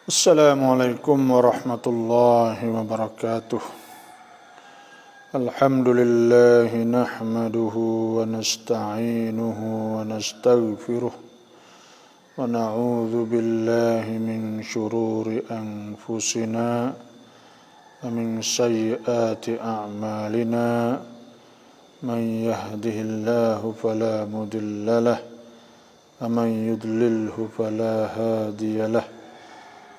Assalamualaikum warahmatullahi wabarakatuh. Alhamdulillah nahmaduhu wa nasta'inuhu wa nastaghfiruh wa na'udzu billahi min shururi anfusina wa min sayyiati a'malina. Man yahdihillahu fala mudilla lahu wa man yudlilhu fala hadiya lahu.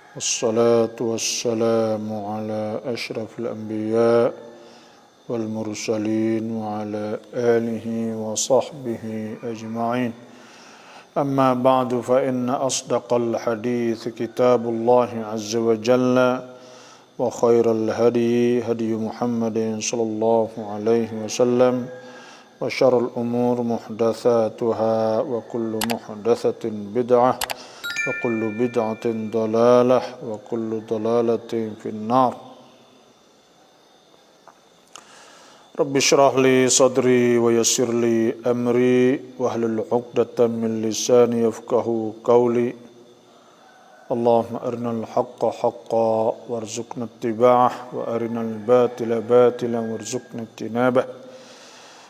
Wassalatu wassalamu ala ashrafil anbiya wal mursalin wa ala alihi wa sahbihi ajma'in. Amma ba'du fa inna asdaqal hadits kitabullahi azza wa jalla wa khairal hadi hadi Muhammadin sallallahu alaihi wasallam wa syarrul umur muhdatsatuha wa kullu muhdatsatin bid'ah wa kullu bid'atin dalalah wa kullu dalalatin finnar. Rabbi shrah li sadri wa yassir li amri wahlul 'uqdatam min lisani yafqahu qawli. Allahumma arinal haqqa haqqan warzuqna ittiba'ah wa arinal batila batilan warzuqna ijtinabah.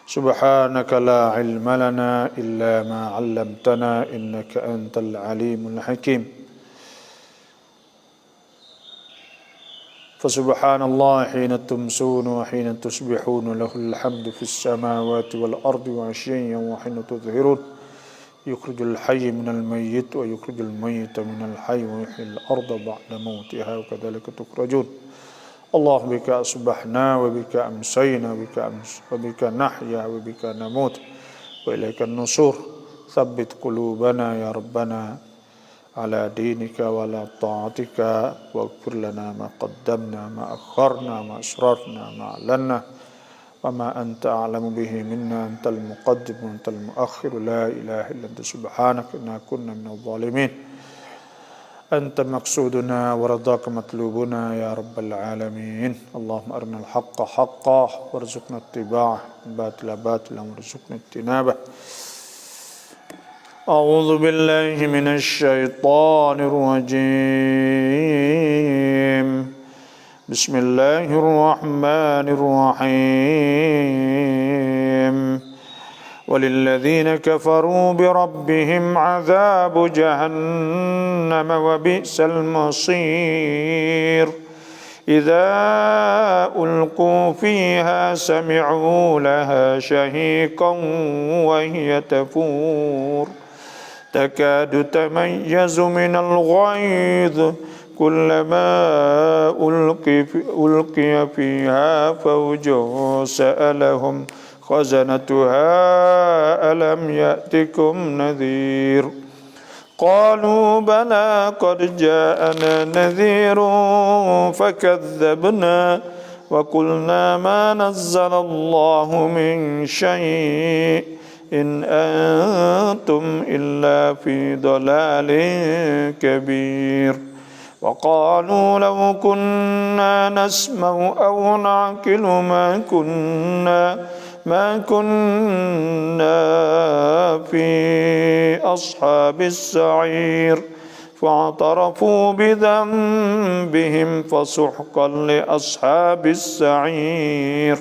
Subhanaka la ilma lana illa ma 'allamtana innaka antal alimul hakim. Fasubhanallah hina tumsuna wa hina tusbihuna lahul hamdu fis samawati wal ardi wa 'ashiyyan wa hina tudhhirun. Yukhrijul hayya minal mayyit wa yukhrijul mayyita minal hayyi wa yuhyil arda ba'da mautiha wa kadzalika tukhrajun. Allah bika asbahna wa bika amsayna wa bika nahya wa bika namut wa ilaika nusur. Thabbit qulubana ya rabbana ala dinika wa la ta'atika waghfir lana ma qaddamna ma akharna ma asrarna ma alanna wa ma anta a'lamu bihi minna antal muqaddim wa antal muakhir la ilaha illa anta subhanaka inna kunna minadh dhalimin. Anta maqsuduna wa radaka matlubuna ya rabbal alamin. Allahumma arinal haqqa haqqan warzuqna ittiba'ah, batila batilan warzuqna ijtinabah. A'udzu billahi minasy syaithanir rajim. Bismillahirrahmanirrahim. وللذين كفروا بربهم عذاب جهنم وبئس المصير إذا ألقوا فيها سمعوا لها شهيقا وهي تفور تكاد تميز من الغيظ كلما ألقي فيها فوج سألهم خزنتها ألم يأتكم نذير قالوا بلى قد جاءنا نذير فكذبنا وقلنا ما نزل الله من شيء إن أنتم إلا في ضلال كبير وقالوا لو كنا نسمع أو نعقل ما كنا في أصحاب السعير فاعترفوا بذنبهم فسحقا لأصحاب السعير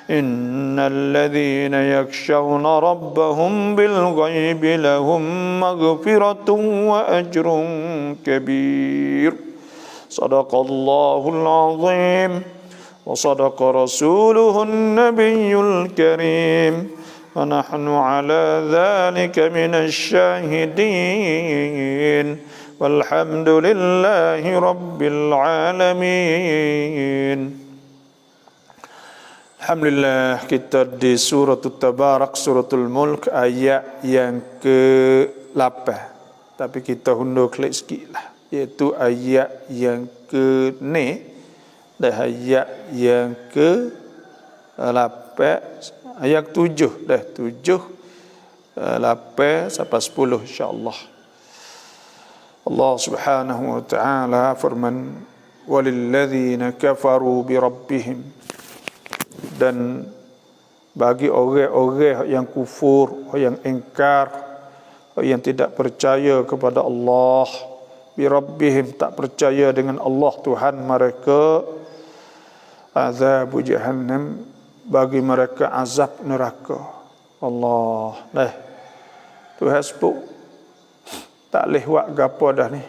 إن الذين يخشون ربهم بالغيب لهم مغفرة وأجر كبير صدق الله العظيم وصدق رسوله النبي الكريم ونحن على ذلك من الشاهدين والحمد لله رب العالمين. Alhamdulillah, kita di suratul Tabarak, suratul Mulk, ayat yang ke-8. Tapi kita hundur klik sikit lah, iaitu ayat yang ke-9 dan ayat yang ke-8, ayat 7 dah 7, 8 sampai 10 insya-Allah. Allah Subhanahu wa taala firman, walilladzina kafaru bi rabbihim, dan bagi orang-orang yang kufur, yang ingkar, yang tidak percaya kepada Allah bi rabbihim, tak percaya dengan Allah Tuhan mereka, azab jahannam, bagi mereka azab neraka. Allah, Tuhan sebut tak leh buat gapo dah ni.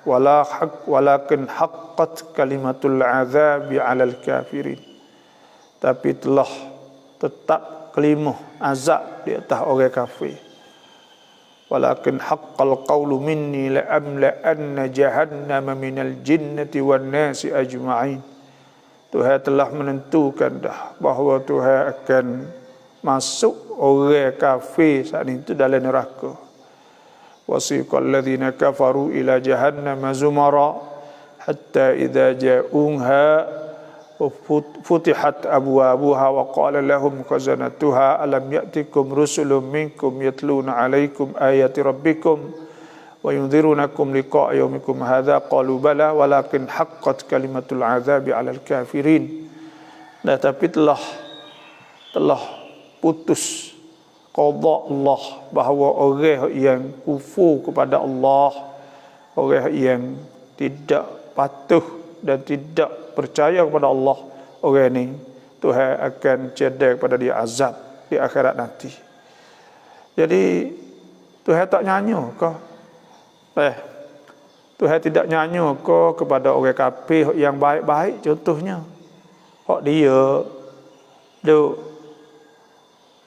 Walakin haqqat kalimatul azabi 'alal kafirin. Tapi telah tetap kalimah azab di atas orang kafir. Walakin haqqal qawlu minni la amla anna jahannama minal jinnati wan nasi ajma'in. Tuhan telah menentukan dah bahawa Tuhan akan masuk orang kafir saat itu dalam neraka. Wasiqal ladzina kafaru ila jahannama zumara hatta idza ja'uha futihat abwabuha wa qala lahum khazanatuha alam ya'tikum rusulun minkum yatluna 'alaikum ayati rabbikum wa yunzirunakum liqa'a yaumikum hadza qalu bala walakin haqqat kalimatul 'adzabi 'alal kafirin. Tapi telah putus qada Allah bahawa orang yang kufur kepada Allah, orang yang tidak patuh dan tidak percaya kepada Allah, orang ini Tuhan akan cedek kepada dia azab di akhirat nanti. Jadi Tuhan tak nyanyo ke? Tuhan tidak nyanyo ke kepada orang kafir yang baik-baik, contohnya hak dia duk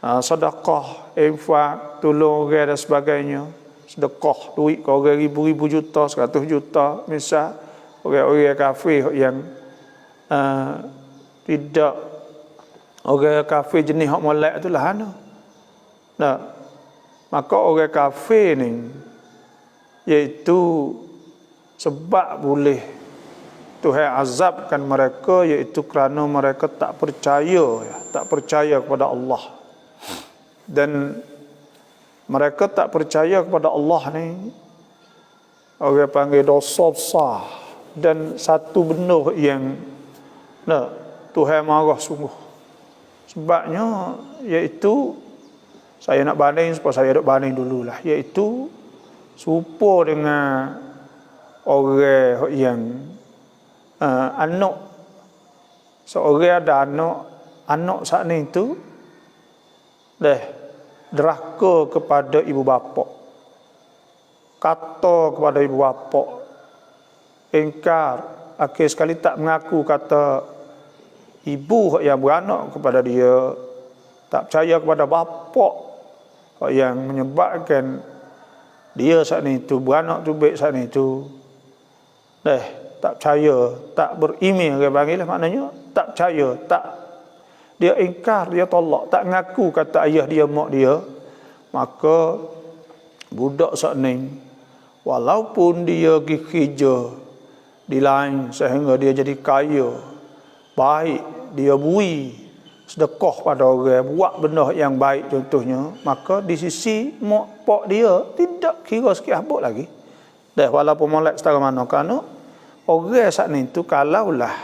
sedekah, infak, tolong orang dan sebagainya. Sedekah duit ke orang ribu-ribu juta, 100 juta misal. Orang-orang kafir yang tidak, orang kafir jenis hak molek itulah ana. Maka orang kafir ni iaitu sebab boleh Tuhan azabkan mereka, iaitu kerana mereka tak percaya kepada Allah. Dan mereka tak percaya kepada Allah ni orang panggil dosa besar, dan satu benda yang Tuhan marah sungguh. Sebabnya iaitu, saya nak banding supaya saya duk banding dululah, iaitu serupa dengan orang yang anak, seorang ada anak saat ni itu deraka kepada ibu bapa, kata kepada ibu bapa, ingkar, akhir sekali tak mengaku kata ibu yang beranak kepada dia, tak percaya kepada bapa yang menyebabkan dia saat itu beranak tu baik saat itu. Tak percaya, tak beriman, dia panggil maknanya tak percaya, tak, dia ingkar, dia tolak, tak ngaku kata ayah dia, mak dia. Maka budak saat ni, walaupun dia pergi kerja di lain sehingga dia jadi kaya, baik, dia bui sedekah pada orang, buat benda yang baik contohnya, maka di sisi mak pak dia tidak kira sikit habuk lagi. Walaupun molek setara mana, kerana orang saat ni tu kalaulah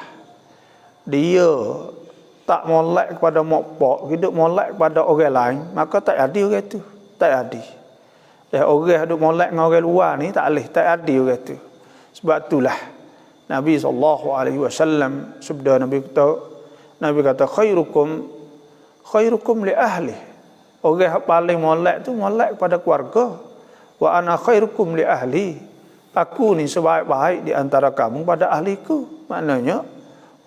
dia tak molek kepada mak pak, hidup molek kepada orang lain, maka tak adil orang tu, tak adil. Orang hidup molek dengan orang luar ni tak adil orang tu. Sebab itulah Nabi SAW sabda Nabi kata khairukum li ahli. Orang yang paling molek tu molek kepada keluarga. Wa ana khairukum li ahli. Aku ni sebaik-baik di antara kamu pada ahliku. Maknanya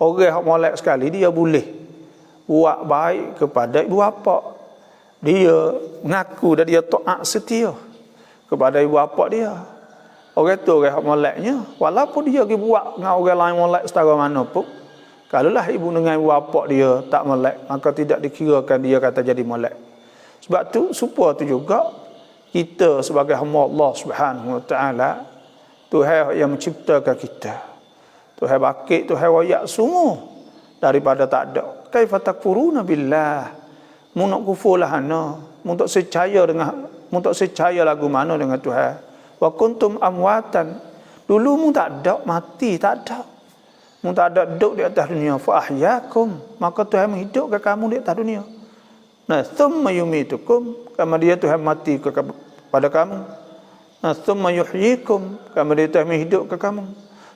orang yang molek sekali dia boleh buat baik kepada ibu bapa. Dia mengaku dan dia taat setia kepada ibu bapa dia. Orang tu orang moleknya, walaupun dia pergi buat dengan orang lain molek setara mana pun, kalaulah ibu dengan ibu bapa dia tak molek, maka tidak dikirakan dia kata jadi molek. Sebab tu supaya tu juga kita sebagai hamba Allah Subhanahu Wa Taala, Tuhan yang menciptakan kita, Tuhan bakit, Tuhan wayak semua daripada tak ada. Kaifa takfuruna billah, mu nak kufur lah ana, mu tak percaya lagu mana dengan Tuhan. Wa kuntum amwatan, dulu mu tak ada, mati tak ada, mu tak ada duduk di atas dunia, fa ahyakum, maka Tuhan menghidupkan kamu di atas dunia. Thumma yumitukum, kemudian Tuhan mati kepada kamu. Thumma yuhyikum, kemudian dia menghidupkan kamu.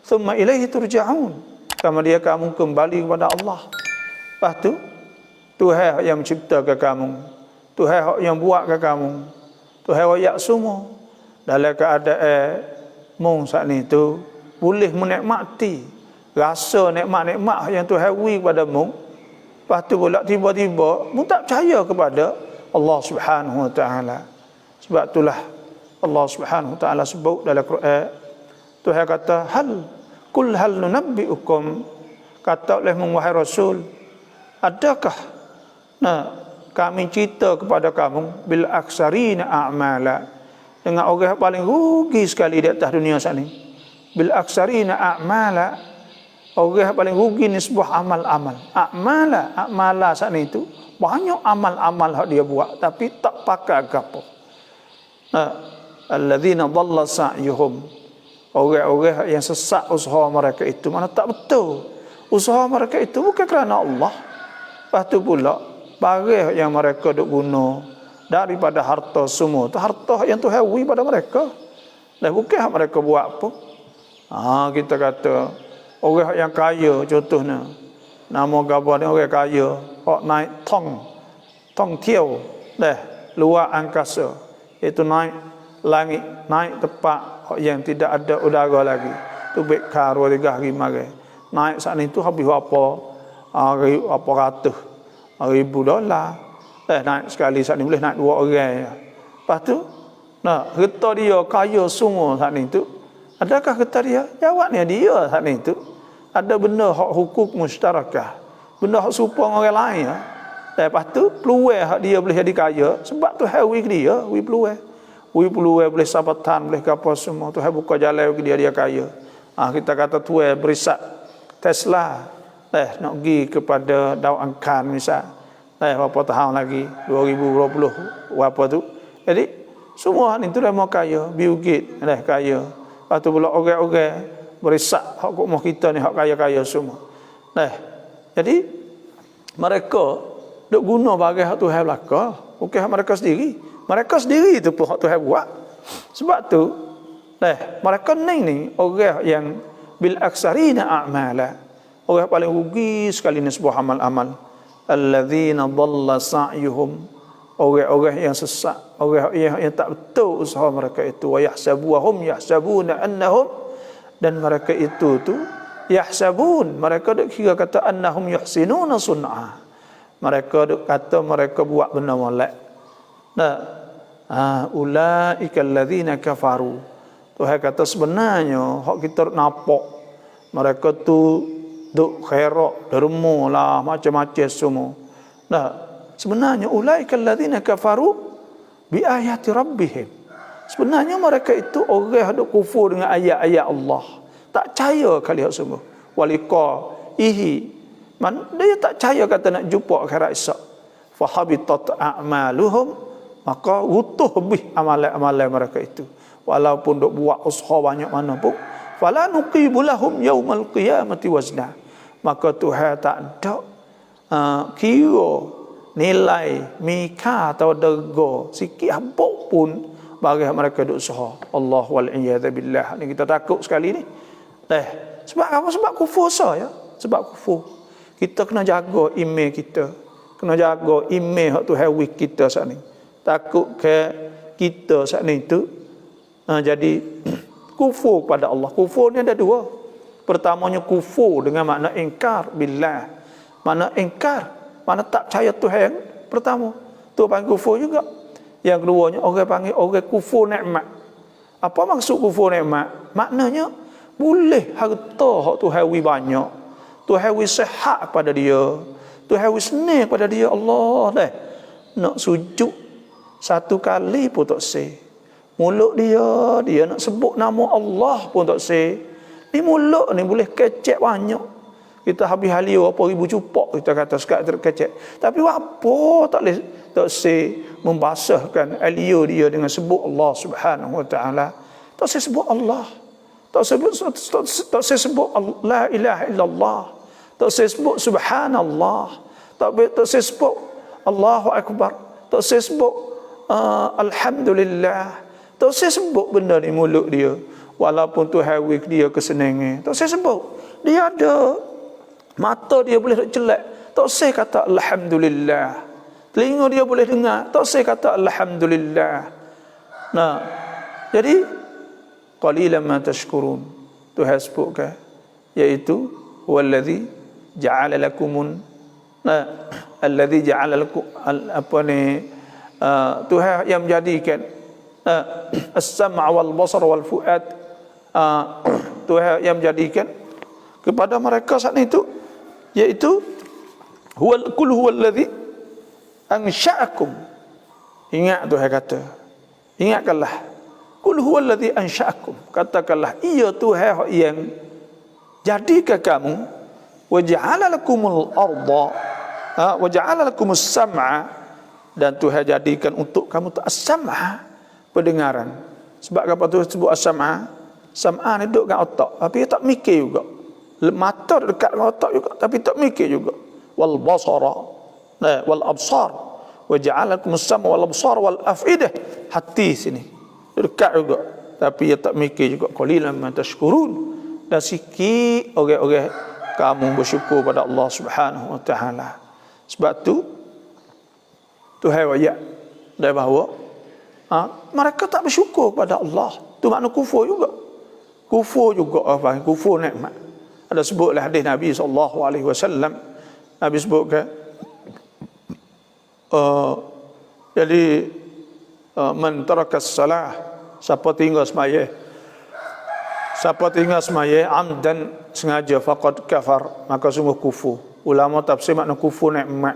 Thumma ilaihi turja'un, kemudian kamu kembali kepada Allah. Lepas tu Tuhan yang menciptakan kamu, Tuhan yang buatkan kamu, Tuhan yang semua dalam keadaan mung saat ni tu boleh menikmati rasa nikmat-nikmat yang Tuhan beri kepada mung. Lepas tu pula tiba-tiba mung tak percaya kepada Allah Subhanahu Wa Taala. Sebab itulah Allah Subhanahu Wa Taala sebut dalam Quran, Tuhan kata kul hal nunabbiukum, kata oleh wahai Rasul, adakah kami cerita kepada kamu bil aksarina a'mala, dengan orang yang paling rugi sekali di atas dunia saat ni. Bil aksarina a'mala, orang yang paling rugi ni sebuah amal-amal. A'mala saat ni itu banyak amal-amal yang dia buat tapi tak pakai apa. Alladzina dhalla sa'yuhum, orang-orang yang sesat usaha mereka itu, mana tak betul usaha mereka itu bukan kerana Allah. Lepas tu pula barang yang mereka duk guna daripada harta semua tu harta yang Tuhan beri pada mereka, dan bukan mereka buat apa. Kita kata orang yang kaya, contohnya nama gabar ni orang kaya hok naik tong tiau luar angkasa, itu naik langit, naik tempat yang tidak ada udara lagi, tu baik kar 2-3 hari mari naik saat itu habis apa ratus ribu dolar. Naik sekali saat ni boleh naik 2 orang ya. Lepas tu kereta dia kaya semua saat ni tu, adakah kereta dia? Jawabnya dia saat ni tu ada benda hak hukuk mustarakah, benda hak serupa dengan orang lain ya. Lepas tu peluang hak dia boleh jadi kaya sebab tu hawi dia, peluang boleh sabatan, boleh apa semua, tu buka jalan bagi dia kaya. Kita kata tu berisat Tesla nak pergi kepada Dau Angkan misal, berapa tahun lagi 2020 apa tu. Jadi semua ni tu dah mau kaya, Bill Gates kaya. Lepas tu pula orang-orang berisat hak mau kita ni hak kaya-kaya semua. Jadi mereka duk guna barang hak Tuhan belaka, bukan mereka sendiri. Mereka sendiri itu pun hak Tuhan buat. Sebab tu mereka ni orang yang bil aksarina a'mala, orang paling rugi sekali ni sebuah amal-amal. Alladzina dhalla sa'yuhum, orang-orang yang sesat, orang yang tak betul usaha mereka itu. Wa yahsabuna annahum, dan mereka itu tu yahsabun, mereka duk kira kata annahum yuhsinuna sun'a, mereka duk kata mereka buat benda molek. Ulaika alladzina kafaru, Tuhan kata sebenarnya hak kita nampak mereka tu duk khairat, derma lah, macam-macam semua. Sebenarnya ulaika alladzina kafaru bi ayati rabbihim, sebenarnya mereka itu orang duk kufur dengan ayat-ayat Allah, tak percaya kali hak semua. Waliqaihi, dia tak percaya kata nak jumpa akhirat esok. Fa habitat a'maluhum, maka rutuh habis amalan-amalan mereka itu. Walaupun duk buat usaha banyak mana pun, fala nuqibu lahum yaumal qiyamati wazna, maka Tuhan tak ada kira nilai mika atau dego sikit habuk pun bagi mereka duk usaha. Allah wal iyad billah. Ni kita takut sekali ni. Sebab apa? Sebab kufur saya. Sebab kufur. Kita kena jaga iman kita. Kena jaga iman hak Tuhan wik kita saat ni. Takut ke kita saat ni tu jadi kufur kepada Allah. Kufur ni ada dua. Pertamanya kufur dengan makna ingkar billah. Makna ingkar, makna tak percaya Tuhan. Pertama, tu panggil kufur juga. Yang keduanya orang panggil orang kufur nikmat. Apa maksud kufur nikmat? Maknanya boleh harta hak Tuhan wi banyak, Tuhan wi sihat pada dia, Tuhan wi senang pada dia, Allah nak sujud satu kali pun tak sah. Mulut dia nak sebut nama Allah pun tak sah. Ni mulut ni boleh kecek banyak. Kita habis halio apa ribu cupak kita kata sekat terkecek. Tapi apa tak sah membasahkan alio dia dengan sebut Allah Subhanahu Wa Taala. Tak sah sebut Allah. Tak sah sebut la ilaha illallah. Tak sah sebut subhanallah. Tak sah sebut Allahu akbar. Tak sah sebut alhamdulillah. Tak saya sebut benda ni mulut dia. Walaupun Tuhan wik dia kesenangan. Tak saya sebut. Dia ada. Mata dia boleh celak. Tak saya kata Alhamdulillah. Telinga dia boleh dengar. Tak saya kata Alhamdulillah. Nah, jadi qalilan ma tashkurun. Tuhan sebutkan. Iaitu wallazi ja'ala lakumun. Nah, allazi ja'ala lakum Tuhan yang menjadikan as-sam' wal basar wal fuad, Tuhan yang menjadikan kepada mereka saat itu, iaitu huwallazi ansha'akum. Ingat Tuhan kata, ingatkanlah, qul huwallazi ansha'akum, katakanlah ia Tuhan yang jadikan kamu, wa ja'ala lakumul arda, wa ja'ala lakumus sam'a, dan Tuhan jadikan untuk kamu tu as-sam'a, pendengaran. Sebab apa tu sebut as-sam'a? Sam'a ni duduk kat otak, tapi tak mikir juga. Mata dekat dengan otak juga, tapi tak mikir juga. Wal basara, wal absar, wa ja'ala lakumus sam'a wal absar wal afidah. Hati sini dekat juga, tapi ia tak mikir juga. Qalilan ma tashkurun. Dan sikit orang-orang kamu bersyukur pada Allah Subhanahu wa taala. Sebab tu Tuhan ayat dari bahawa mereka tak bersyukur kepada Allah. Tu makna kufur juga. Kufur juga apa? Kufur nikmat. Ada sebutlah hadis Nabi SAW. Nabi sebutkan jadi man tarakas salah, siapa tinggal sembahyang, siapa tinggal sembahyang amdan, sengaja, faqad kafar, maka sungguh kufur. Ulama tafsir makna kufur nikmat.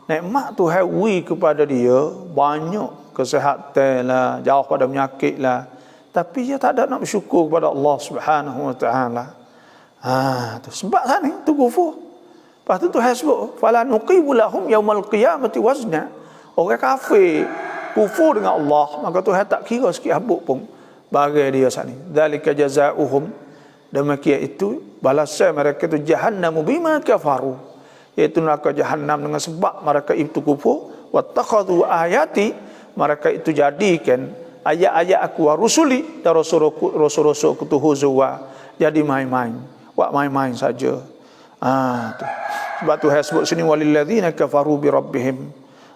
Nikmat Tuhan wi kepada dia banyak, kesihatan lah, jauh pada penyakit lah, tapi dia tak ada nak bersyukur kepada Allah Subhanahu wa taala. Tu sebab sana tu kufur. Lepas tu Tuhan sebut fala nuqibu lahum yaumal qiyamati wazna. Orang kafir kufur dengan Allah, maka Tuhan tak kira sikit habuk pun bagi dia sana. Dzalika jazaohum, demikian itu balasan mereka itu jahannamu bima kafaru, iaitu neraka Jahannam dengan sebab mereka itu kufur. Wattakhadhu ayati, mereka itu jadikan ayat-ayat aku wa rusuli dan rasul-rasul aku tu huzwa, jadi main-main, buat main-main saja. Tu. Sebab Tuhan sebut sini walilladzina kafaru bi rabbihim,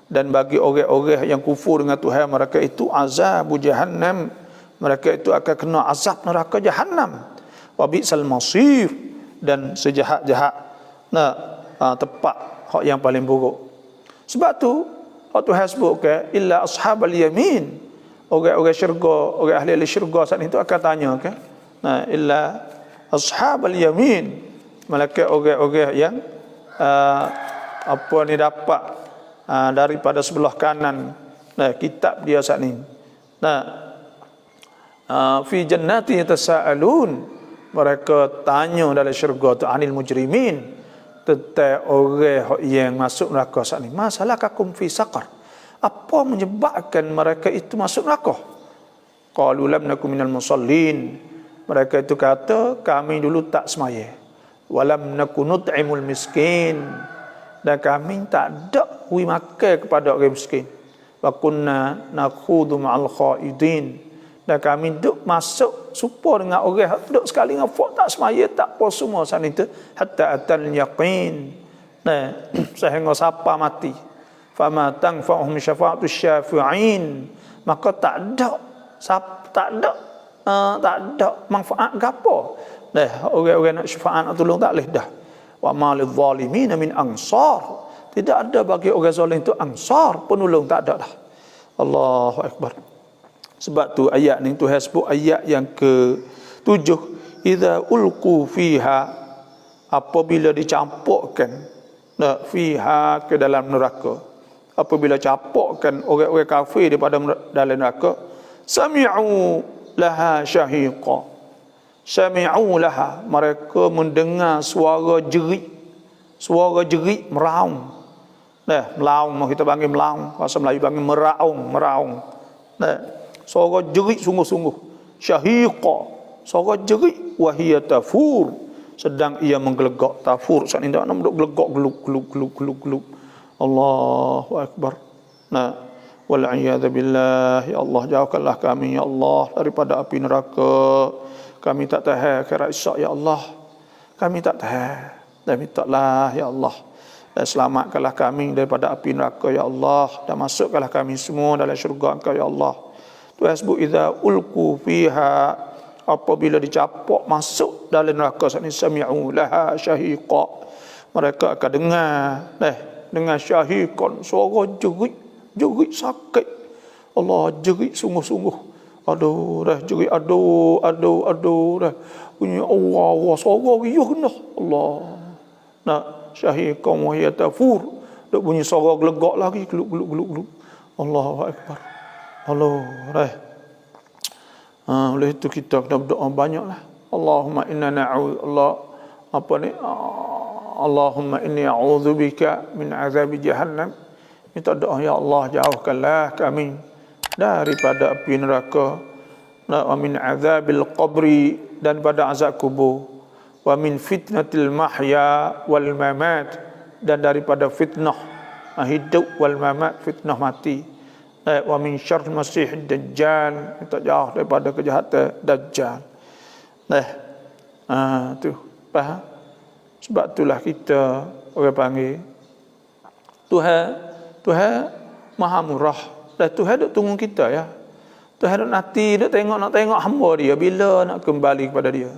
dan bagi orang-orang yang kufur dengan Tuhan mereka itu azabu jahannam, mereka itu akan kena azab neraka Jahannam. Wa bi'sal masir, dan sejahat-jahat tepat hak yang paling buruk. Sebab tu Tuhan sebut ke illa ashabal yamin, orang-orang syurga, orang ahli syurga saat itu akan tanya ke illa ashabal yamin, malaikat orang-orang yang dapat daripada sebelah kanan kitab dia saat ini. Fi jannati yatasaalun, mereka tanya dalam syurga tu anil mujrimin, tentang orang yang masuk neraka saat ini. Masalah kakum fi saqar, apa menyebabkan mereka itu masuk neraka? Qalu lam nakum minal musallin, mereka itu kata kami dulu tak sembahyang. Walam nakun nut'imul miskin, dan kami tak ada wi makan kepada orang miskin. Wa kunna nakhudhu ma'al khaidin, dan kami duk masuk supa dengan orang duk sekali dengan fok tak semaya tak puasa semua sana itu hatta atal yaqin, sehingga siapa mati. Fama tanfa'uhum syafa'atu syafi'in, maka tak ada manfaat gapo orang-orang nak syafaat nak tolong tak leh dah. Wa malil zalimin min ansar, tidak ada bagi orang zalim itu ansar, penolong tak ada dah. Allahu akbar. Sebab tu ayat ni Tuhan sebut ayat yang ke-7, idza ulqu fiha, apabila dicampurkan fiha ke dalam neraka, apabila campurkan orang-orang kafir daripada dalam neraka, sami'u laha syahiqa, sami'u laha, mereka mendengar suara jerit meraung. Melaung kita panggil melaung, bahasa Melayu panggil meraung. Suara jerit sungguh-sungguh, syahiqa, suara jerit, wahia tafur, sedang ia menggelegak. Tafur saat ini nak gelegak geluk. Allahu akbar. wal a'yadzu billah. Ya Allah, jauhkanlah kami ya Allah daripada api neraka. Kami tak tahan akhirat esok ya Allah. Kami tak tahan. Dan mintalah ya Allah, dan selamatkanlah kami daripada api neraka ya Allah, dan masukkanlah kami semua dalam syurga Engkau ya Allah. Tuhan sebut idza ulqu fiha, apabila dicapak masuk dalam neraka sana, sami'u laha syahiqa, mereka akan dengar syahiqan, suara jerit sakit. Allah, jerit sungguh-sungguh. Aduh dah jerit, aduh dah bunyi Allah suara riuh kena Allah. Nak syahiqan wa hiya tafur, duk bunyi suara gelegak lagi, geluk. Allahu akbar. Allah dah. Oleh itu kita kena berdoa banyaklah. Allahumma inna Allahumma inni a'udzubika min azabi jahannam. Minta doa ya Allah, jauhkanlah kami daripada api neraka, wa min azabil qabri, dan pada azab kubur, wa min fitnatil mahya wal mamat, dan daripada fitnah hidup, wal mamat, fitnah mati, wa min syarril masih dajjal, minta jauh daripada kejahatan dajjal. Tu faham? Sebab itulah kita orang panggil Tuhan Maha Murah, dan Tuhan duk tunggu kita ya. Tuhan nak tengok hamba dia bila nak kembali kepada dia.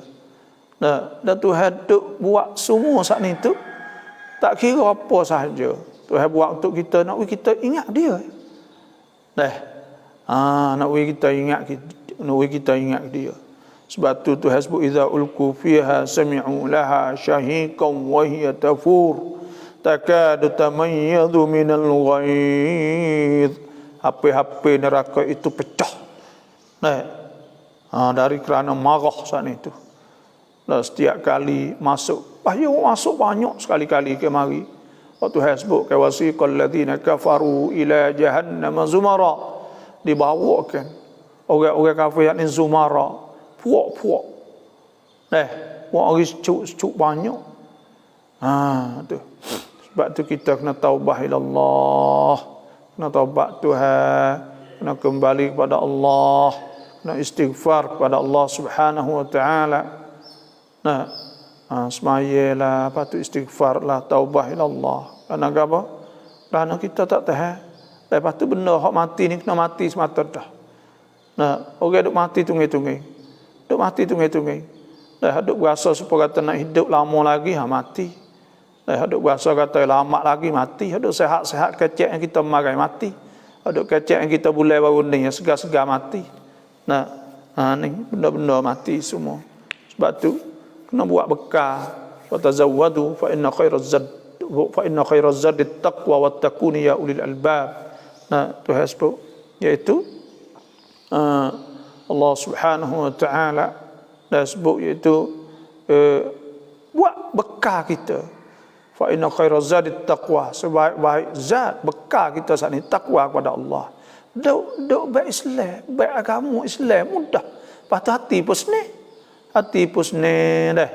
Dan Tuhan duk buat semua saat ni tu, tak kira apa sahaja. Tuhan buat untuk kita, nak kita ingat dia. Nak kita ingat dia. Sebab tu Tuhan sebut idza ulqu fiha sami'u laha syahiqan wa hiya tafur takadu tamayyadu minal ghaidh. Api-api neraka itu pecah dari kerana marah saat itu. Setiap kali masuk banyak sekali-kali kemari. Waktu Tuhan sebut wasiqal ladzina kafaru ila jahannam zumara, dibawakan orang-orang kafir yang zumara, puak-puak. Orang cuk banyak. Tu. Sebab tu kita kena taubah ila Allah, kena taubat Tuhan, kena kembali kepada Allah, kena istighfar kepada Allah Subhanahu wa taala. Semayalah, patut istighfarlah, taubah ila Allah. Kerana apa? Kerana kita tak tahan. Lepas tu benda hak mati ni kena mati semata dah. Orang duk mati tunggu-tunggu. Duk mati tunggu-tunggu. Dah duk berasa supaya kata nak hidup lama lagi, mati. Dah duk berasa kata lama lagi, mati. Duk sehat-sehat kecek yang kita marai, mati. Duk kecek yang kita bulai baru ni, yang segar-segar, mati. Ni benda-benda mati semua. Sebab tu kena buat bekal. Wa tazawwadu fa inna khairaz zadi taqwa wattaquni ya ulil albab. Tuhan sebut iaitu Allah Subhanahu wa taala dah sebut iaitu buat bekal kita. Fa inna khairaz zadi taqwa, sebaik-baik zat bekal kita saat ni takwa kepada Allah. Duk baik Islam, baik agama Islam mudah. Patut hati pun senang. Hati pun senang dah.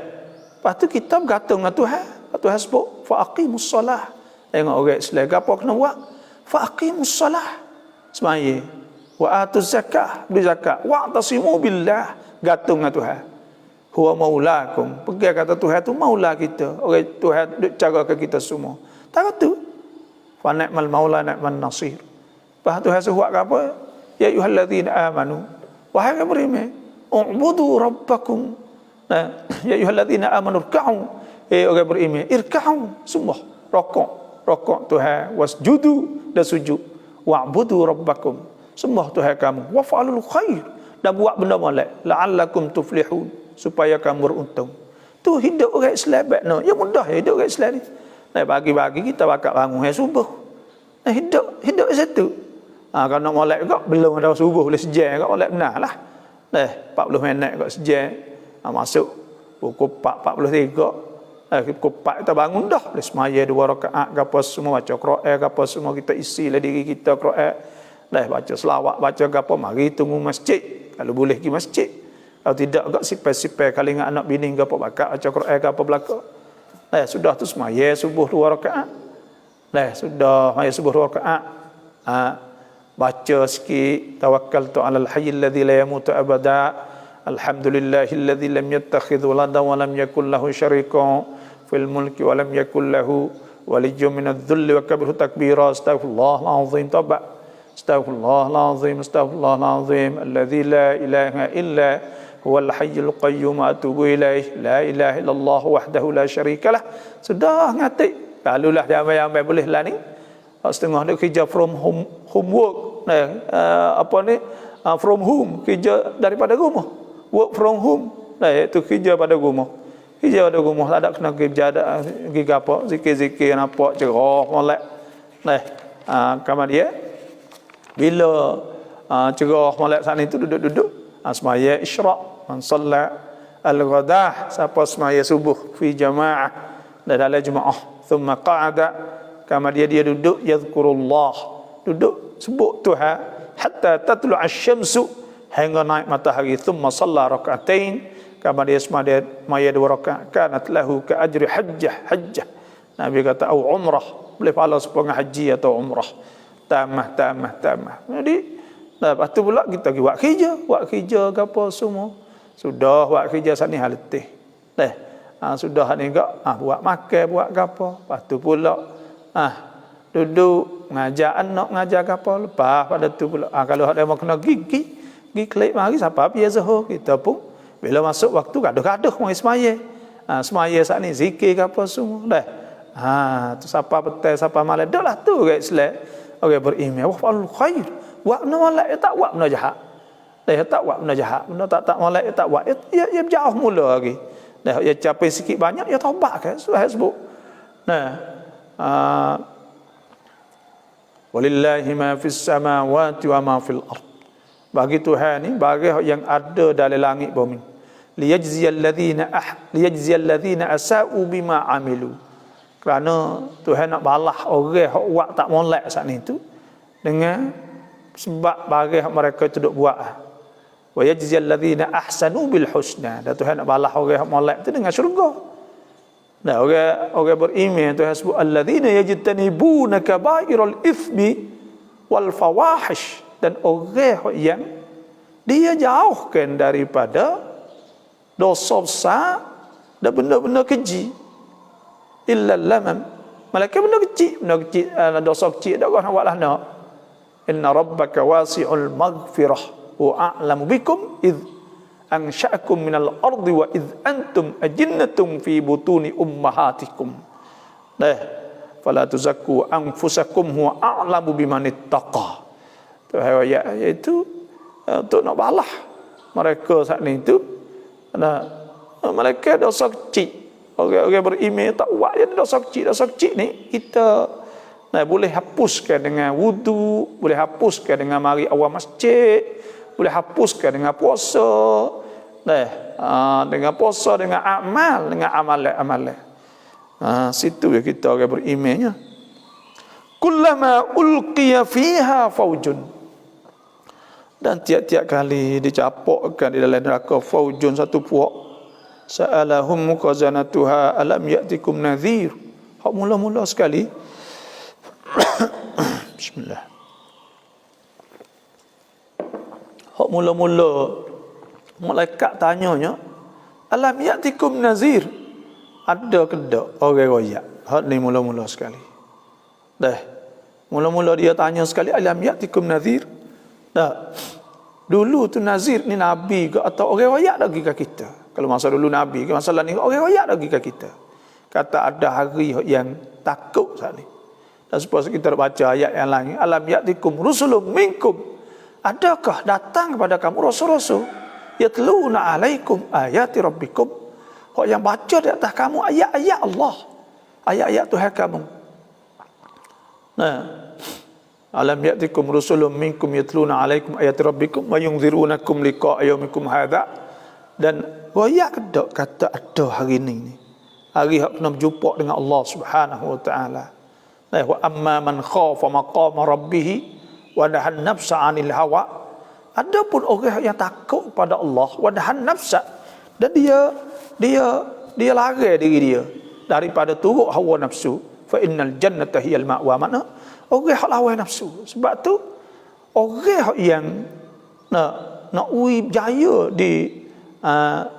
Lepas tu kita bergantung dengan Tuhan. Tuhan sebut fa aqimus solah. Tengok orang Islam apa kena buat? Fa aqimus solah. Semaya. Wa atuz zakah, beri zakat. Wa tasimu billah, gantung dengan Tuhan. Huwa maulakum. Pergi kata Tuhan tu maula kita. Orang Tuhan duk carakan kita semua. Tak tu. Fa ni'mal maula ni'man nasir. Lepas Tuhan sebut apa? Ya ayyuhalladzina amanu. Wahai yang beriman, u'budu rabbakum. Ya ayyuhalladzina amanu irka'u. Orang beriman, irka'u, semua rokok Tuhan, wasjudu, dan sujud, wa'budu rabbakum, sembah Tuhan kamu, waf'alul khair, dan buat benda molek, la'allakum tuflihun, supaya kamu beruntung. Tu hidup orang Islam baik no. Ya mudah hidup orang Islam ni. Pagi-pagi kita bakal bangun subuh. Hidup di situ. Kalau nak molek juga belum ada subuh, boleh sejam juga molek benarlah. 40 minit kat sejam. Masuk pukul 4:43. Pukul 4 kita bangun dah. Boleh semaya 2 rakaat ke apa semua, baca Quran ke apa semua, kita isilah diri kita Quran. Baca selawat, baca ke apa, mari tunggu masjid. Kalau boleh pergi masjid. Kalau tidak agak sipai-sipai kali dengan anak bini ke apa, baca Quran ke apa belaka. Sudah tu semaya subuh 2 rakaat. Sudah semaya subuh 2 rakaat. baca sikit tawakkaltu 'alal hayyil ladzi la yamutu abada, alhamdulillahilladzi lam yattakhidh waladan wa lam yakul lahu syarikun fil mulki wa lam yakul lahu waliyyun minadh-dhulli wa kabirhu takbira, astaghfirullahal azim taba, astaghfirullahal azim, astaghfirullahal azim, alladzi la ilaha illa huwal hayyul qayyum atubu ilaih, la ilaha illallah wahdahu la syarikalah. Sudah ngatik. Lalulah dia ambil boleh lah ni. Setengah dia kerja from home, homework from home, kerja daripada rumah, work from home, itu kerja pada rumah, kerja pada rumah, tak ada kena kerja, ada pergi apa, zikir-zikir nampak cerah molek. Kamar dia bila cerah molek saat itu duduk-duduk semaya isyraq, man salla al-ghadah, siapa semaya subuh fi jamaah dalam jemaah, thumma qa'ada, kamar dia duduk, yazkurullah, duduk sebut Tuhan, hatta tatlu asy-syamsu, hingga naik matahari, thumma shalla rak'atain, kamar dia semaya dua rakaat, kanat lahu ka ajri hajjah. Nabi kata au umrah, boleh pahala sepengah haji atau umrah, tamah. Jadi lepas tu pula kita pergi buat kerja ke apa semua, sudah buat kerja saat ni hal letih sudah ni gak buat makan, buat ke apa, lepas tu pula duduk ngajar anak, ngajar apa, lepas pada tu pula kalau ada mau kena gigi klik mari siapa biasa kita pun bila masuk waktu gaduh-gaduh mai semaya. Semaya saat ni zikir ke apa semua tu siapa petai siapa malam daklah tu kat Islam orang beriman wa fa'al khair wa malak tak buat benda jahat. Tak buat benda jahat, benda tak malak tak buat, ia jauh mula lagi. Ia capai sikit banyak ia taubat kan sebut. Walillahi ma fis samawati wa ma fil ard. Bagi Tuhan ni bagi yang ada dalam langit bumi. Liyajziyal ladzina asa'u bima amilu. Kerana Tuhan nak balas orang hak buat tak molek saat ni tu dengan sebab bagi hak mereka tu duk buat. Wa yajziyal ladzina ahsanu bil husna. Dan Tuhan nak balas orang hak molek tu dengan syurga. Orang beriman Tuhan sebut alladzina yajtanibuna kabairal itsmi wal fawahish, dan orang yang dia jauhkan daripada dosa besar dan benda-benda keji, illa lamam, malaikat benda kecil dosa kecil tak kau nak buatlah nak. Inna rabbaka wasi'ul maghfirah wa a'lamu bikum id ansha'akum minal ardi wa id antum ajinnatun fi butuni ummahatikum. Fala tuzakku anfusakum huwa a'lamu biman ittaqa. Tu ayat iaitu untuk nak balas mereka saat ni tu mereka dosa kecil. Orang beriman tak buat je dosa kecil ni kita boleh hapuskan dengan wudu, boleh hapuskan dengan mari awal masjid, boleh hapuskan dengan puasa, dengan puasa, dengan amalan. Situ ya kita orang berimannya. Kullama ulqiya fiha faujun, dan tiap-tiap kali dicapokkan di dalam neraka faujun, satu puak, sa'alahum khazanatuha alam ya'tikum nadhir. Hak mula-mula sekali bismillah. Hak mula-mula malaikat tanyanya, alam ya'tikum nazir, ada ke tak orang royak? Hak ni mula-mula sekali. Mula-mula dia tanya sekali, alam ya'tikum nazir. Dulu tu nazir ni nabi ke atau orang royak lagi ke kita? Kalau masa dulu nabi ke, masalah ni orang royak lagi ke kita? Kata ada hari yang takut saat ni. Dan supaya kita baca ayat yang lain, alam ya'tikum rusulun minkum, adakah datang kepada kamu rasul-rasul yatluna alaikum ayati rabbikum, hak yang baca di atas kamu ayat-ayat Allah, ayat-ayat Tuhan kamu. Alam ya'tikum rusulun minkum yatluna alaikum ayati rabbikum wa yunzirunakum liqa'a yaumikum hadza. Dan royak kedak kata ada hari ni hari hak kena berjumpa dengan Allah Subhanahu wa taala. Wa amma man khafa maqama rabbih wa nahan nafsa 'anil hawa. Adapun orang yang takut pada Allah, wa nahan nafsa, dan dia lari diri dia daripada turut hawa nafsu, fa innal jannata hiyal ma'wa. Mana orang hak lawan nafsu. Sebab tu Orang yang nak berjaya di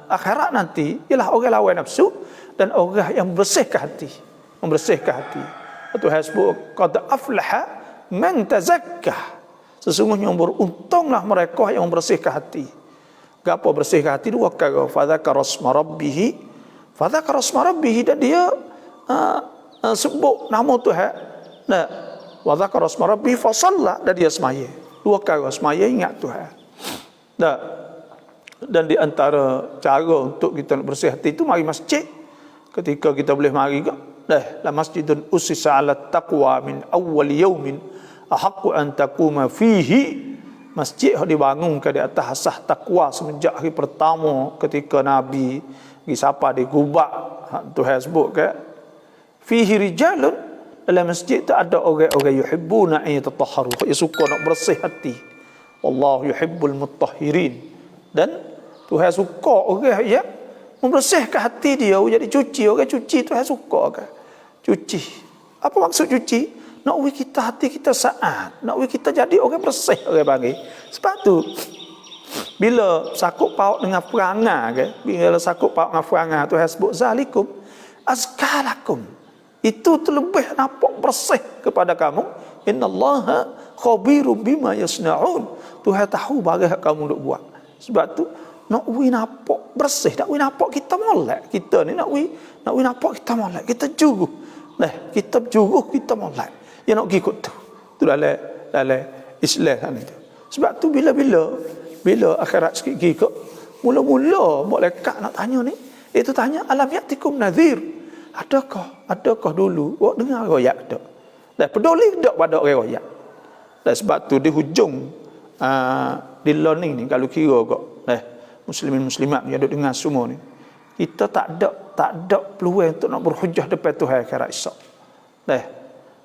akhirat nanti ialah orang lawan nafsu dan orang yang membersihkan hati. Tuhan sebut qad aflaha man tazakkah. Sesungguhnya beruntunglah mereka yang membersihkan hati. Gapo bersihkan hati? Dua perkara. Fadzakara asma rabbih, dan dia sebut nama Tuhan. Nah, wa dzakara asma rabbih fa shalla, dan dia semaya. Dua perkara, semaya ingat Tuhan. Nah, dan di antara cara untuk kita nak bersih hati itu mari masjid. Ketika kita boleh mari ke, la masjidun ussisa 'ala taqwa min awwal yaumin ahaqqu an taquma fihi. Masjid yang dibangunkan di atas asas takwa semenjak hari pertama ketika Nabi pergi sapa di Quba. Tuhan sebut ke fihi rijalun, dalam masjid tu ada orang-orang yuhibbuna an yatatahharu, yang suka nak bersih hati. Wallahu yuhibbul mutahhirin. Dan Tuhan suka orang yang membersihkan hati dia, jadi cuci. Orang cuci Tuhan suka ke? Cuci. Apa maksud cuci? Nak kita hati kita saat, nak kita jadi orang bersih, orang panggil. Sebab tu bila sakut paut dengan perangai ke, bila sakut paut dengan perangai, Tuhan sebut zalikum azkalakum, itu terlebih nampak bersih kepada kamu. Innallaha khabirum bima yasnaun. Tuhan tahu barang kamu duk buat. Sebab tu nak nampak bersih, nak nampak kita molek. Kita ni nak nampak kita molek, kita juruh. Kita juruh, kita molek. Ya nak ikut tu. Tu dalam Islam sana tu. Sebab tu bila akhirat sikit gigi, mula-mula malaikat nak tanya ni, itu tanya alam ya'tikum nadhir. Adakah dulu awak dengar royak tak? Dan peduli tak pada orang royak. Dan sebab tu di hujung di learning ni, kalau kira kok muslimin muslimat yang duk dengar semua ni, kita tak ada peluang untuk nak berhujah depan Tuhan akhirat esok.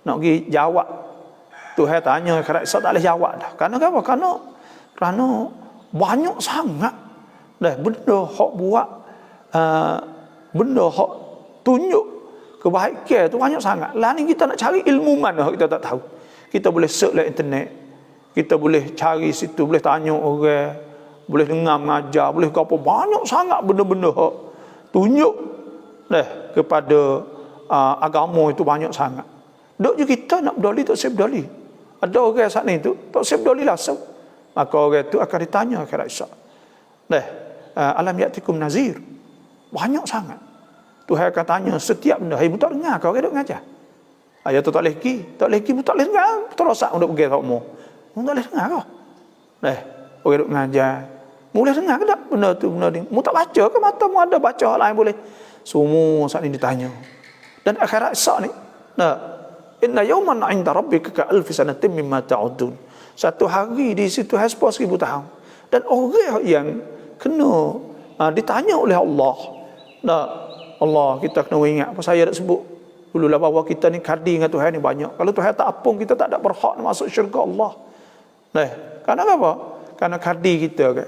Nak pergi jawab Tuhan tanya akhirat esok, tak boleh jawab dah. Kerana apa? Kerana banyak sangat benda hak buat, benda hak tunjuk kebaikan tu banyak sangat. Lah ni kita nak cari ilmu mana kita tak tahu. Kita boleh search dalam internet, kita boleh cari situ, boleh tanya orang, boleh dengar mengajar, boleh apa, banyak sangat benda-benda hak tunjuk kepada agama itu banyak sangat. Dok je kita nak berdoli tak siap berdoli. Ada orang saat ni tu tak siap berdoli langsung. Maka orang tu akan ditanya akhirat esok. Alam ya'tikum nazir. Banyak sangat. Tuhan akan tanya setiap benda. Ibu tak dengar kau orang duk ngajar. Ayat tu tak boleh pergi. Tak boleh pergi, tak boleh dengar. Terosak untuk pergi tak mau. Mu tak boleh dengar kau. Orang duk ngajar. Mu boleh dengar ke tak benda tu, benda ni? Mu tak baca ke? Mata mu ada baca hal lain boleh. Semua saat ni ditanya. Dan akhirat esok ni, inna yawman 'inda rabbika ka alfi sanatin mimma ta'udun. Satu hari di situ haspa 1000 tahun. Dan orang yang kena ditanya oleh Allah. Allah kita kena ingat apa saya nak sebut dululah bahawa kita ni kadi dengan Tuhan ni banyak. Kalau Tuhan tak apung, kita tak ada berhak masuk syurga Allah. Kerana apa? Kerana kadi kita ke.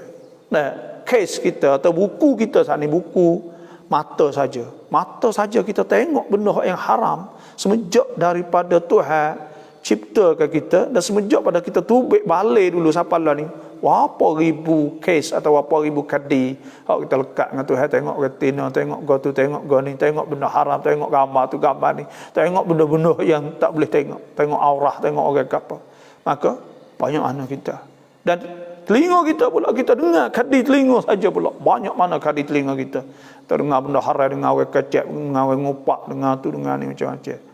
Case kita atau buku kita saat ni, buku mata saja. Mata saja kita tengok benda yang haram semenjak daripada Tuhan ciptakan kita, dan semenjak pada kita tubik balik dulu sampai lah ni berapa ribu case atau berapa ribu kadi hak kita lekat dengan Tuhan. Tengok retina, tengok go tu, tengok go ni, tengok benda haram, tengok gambar tu, gambar ni, tengok benda-benda yang tak boleh tengok aurah, tengok orang ke apa. Maka banyak mana kita. Dan telinga kita pula, kita dengar kadi telinga saja pula. Banyak mana kadi telinga kita. Kita dengar benda haram, dengar orang kecek, dengar orang ngupak, dengar tu, dengar ni, macam-macam.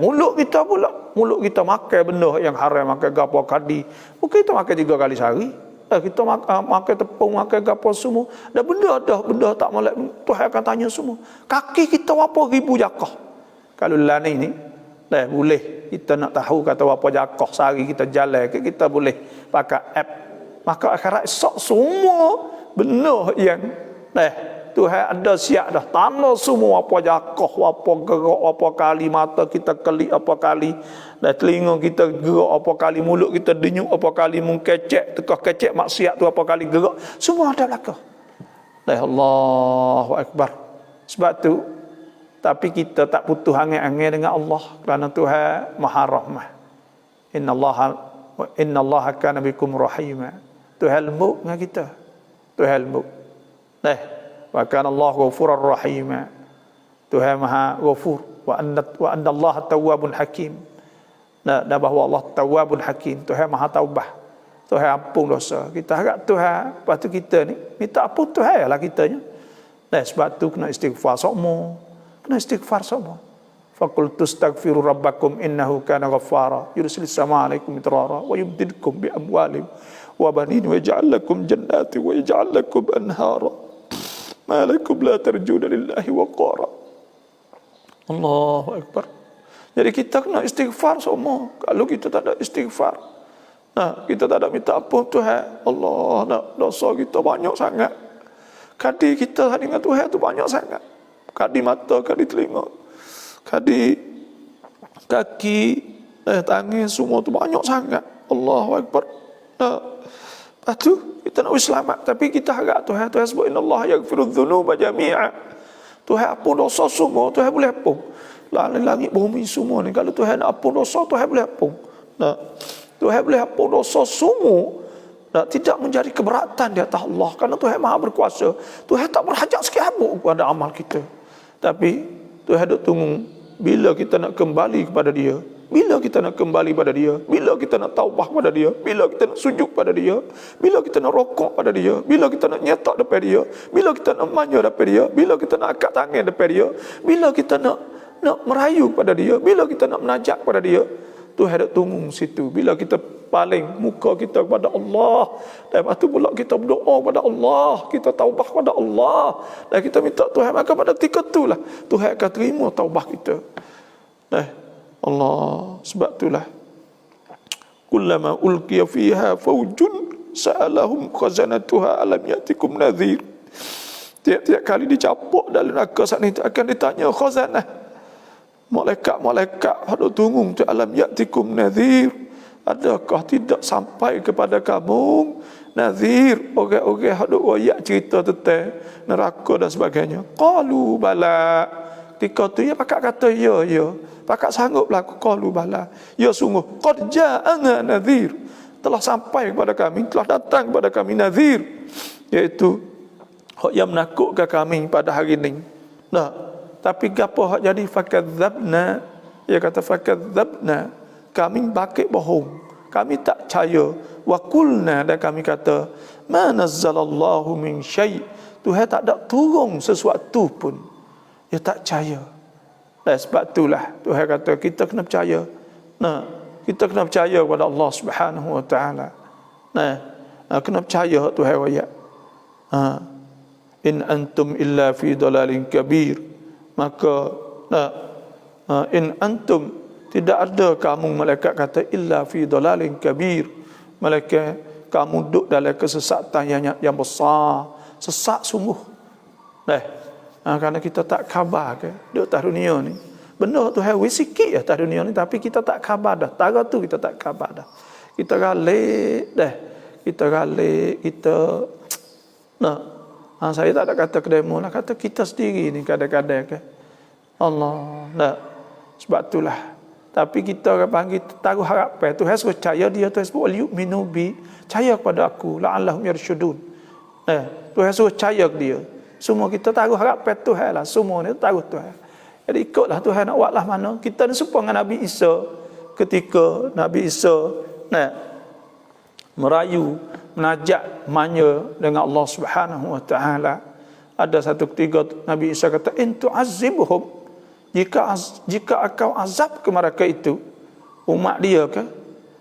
Mulut kita pula, mulut kita makan benda yang haram, makan gapo kadi. Mungkin kita makan 3 kali sehari. Kita makan tepung, makan gapo semua. Dan benda tak molek, Tuhan akan tanya semua. Kaki kita berapa ribu jakah. Kalau lah ni boleh kita nak tahu kata berapa jakah sehari kita jalan ke, kita boleh pakai app. Maka akhirat esok semua benda yang Tuhan ada siap dah. Tanda semua apa jakah, apa gerak, apa kali mata kita kelip, apa kali telinga kita gerak, apa kali mulut kita denyuk, apa kali mengkecek, tekah kecek maksiat tu, apa kali gerak. Semua ada belakang. Allahu Akbar. Sebab tu, tapi kita tak putus angin-angin dengan Allah, kerana Tuhan Maha Rahmah. Innallaha Wa innallaha kana bikum rahima. Tuhan lembut dengan kita. Tuhan lembut. Wa kana Allahu ghafurar rahima. Tuhan Maha Ghafur. Wa anna Allah tawwabun hakim. Dan bahawa Allah tawwabun hakim. Tuhan Maha taubah. Tuhan ampun dosa. Kita harap Tuhan, lepas tu kita ni minta ampun Tuhan lah kitanya. Sebab tu kena istighfar semua. Kena istighfar semua. Faqul tastaghfiru rabbakum innahu kana ghaffara yursilis samaa 'alaikum midrara wa yumdidkum bi amwalin wa banin wa yaj'al lakum jannatin wa yaj'al lakum anhara ma lakum la tarjuna lillahi waqara. Allahu akbar. Jadi kita kena istighfar semua. Kalau kita tak ada istighfar, kita tak ada minta ampun Tuhan, Allah, dosa kita banyak sangat. Kadi kita dengan Tuhan tu banyak sangat. Kadi mata, kadi telinga, kadi kaki, tangan, semua tu banyak sangat. Allahu akbar. Lepas tu kita nak selamat, tapi kita harap Tuhan sebut innallaha yaghfiru dzunuba jami'a. Tuhan ampun dosa semua, Tuhan boleh ampun. Langit bumi semua ni, kalau Tuhan nak ampun dosa, Tuhan boleh ampun. Tuhan boleh ampun dosa semua. Tidak menjadi keberatan di atas Allah, kerana Tuhan Maha berkuasa. Tuhan tak berhajat sikit habuk kepada amal kita. Tapi Tuhan duk tunggu bila kita nak kembali kepada Dia. Bila kita nak kembali pada Dia, bila kita nak taubah pada Dia, bila kita nak sujud pada Dia, bila kita nak rokok pada Dia, bila kita nak nyetak depan Dia, bila kita nak manja depan Dia, bila kita nak angkat tangan depan Dia, bila kita nak merayu pada Dia, bila kita nak menajak pada Dia. Tuhan nak tunggu situ. Bila kita paling muka kita kepada Allah, dan lepas tu pula kita berdoa kepada Allah, kita taubah kepada Allah, dan kita minta Tuhan, maka pada ketika itulah Tuhan akan terima taubah kita. Allah, sebab itulah kullama ulqiya fiha faujun sa'alahum khazanatuha alam ya'tikum nadhir. Tiap-tiap kali dicampur dalam neraka saat ini akan ditanya khazanah, malaikat-malaikat hadut tunggu tu, alam ya'tikum nadhir, adakah tidak sampai kepada kamu nadhir, orang-orang hadut wayak cerita tentang neraka dan sebagainya. Qalu bala. Ketika tu ya pakak kata ya, pakak sanggup berlaku. Qalu bala, ya sungguh, qad ja'ana nadhir, telah sampai kepada kami, telah datang kepada kami nadhir, iaitu hak yang menakutkan kami pada hari ini. Tapi gapo hak jadi fakadzabna, dia kata fakadzabna, kami bakit bohong, kami tak percaya. Wa qulna, dan kami kata ma nazzalallahu min syai', Tuhan tak ada turun sesuatu pun, dia tak percaya. Dan sebab itulah Tuhan kata kita kena percaya. Kita kena percaya kepada Allah Subhanahu wa taala. Kena percaya Tuhan wayak. In antum illa fi dalalin kabir. Maka in antum, tidak ada kamu, malaikat kata, illa fi dalalin kabir, malaikat kamu duduk dalam kesesatan yang besar, sesat sungguh. Kerana kita tak khabar ke duduk atas dunia ni. Benda tu hawi sikit atas dunia ni, tapi kita tak khabar dah. Tara tu kita tak khabar dah. Kita galik dah. Saya tak ada kata ke demo lah, kata kita sendiri ni kadang-kadang ke Allah. Sebab itulah. Tapi kita orang panggil taruh harapan. Tuhan suruh percaya dia, Tuhan sebut wal yu'minu bi, percaya kepada aku la'allahum yarshudun. Tuhan suruh percaya ke dia. Semua kita taruh harapan Tuhan lah, semua ni taruh Tuhan. Jadi ikutlah Tuhan nak buatlah mana. Kita ni serupa dengan Nabi Isa, ketika Nabi Isa merayu, menajak, manja dengan Allah Subhanahu wa taala. Ada satu ketika Nabi Isa kata, in tu'azibhum, jika engkau azab ke mereka itu, umat dia ke,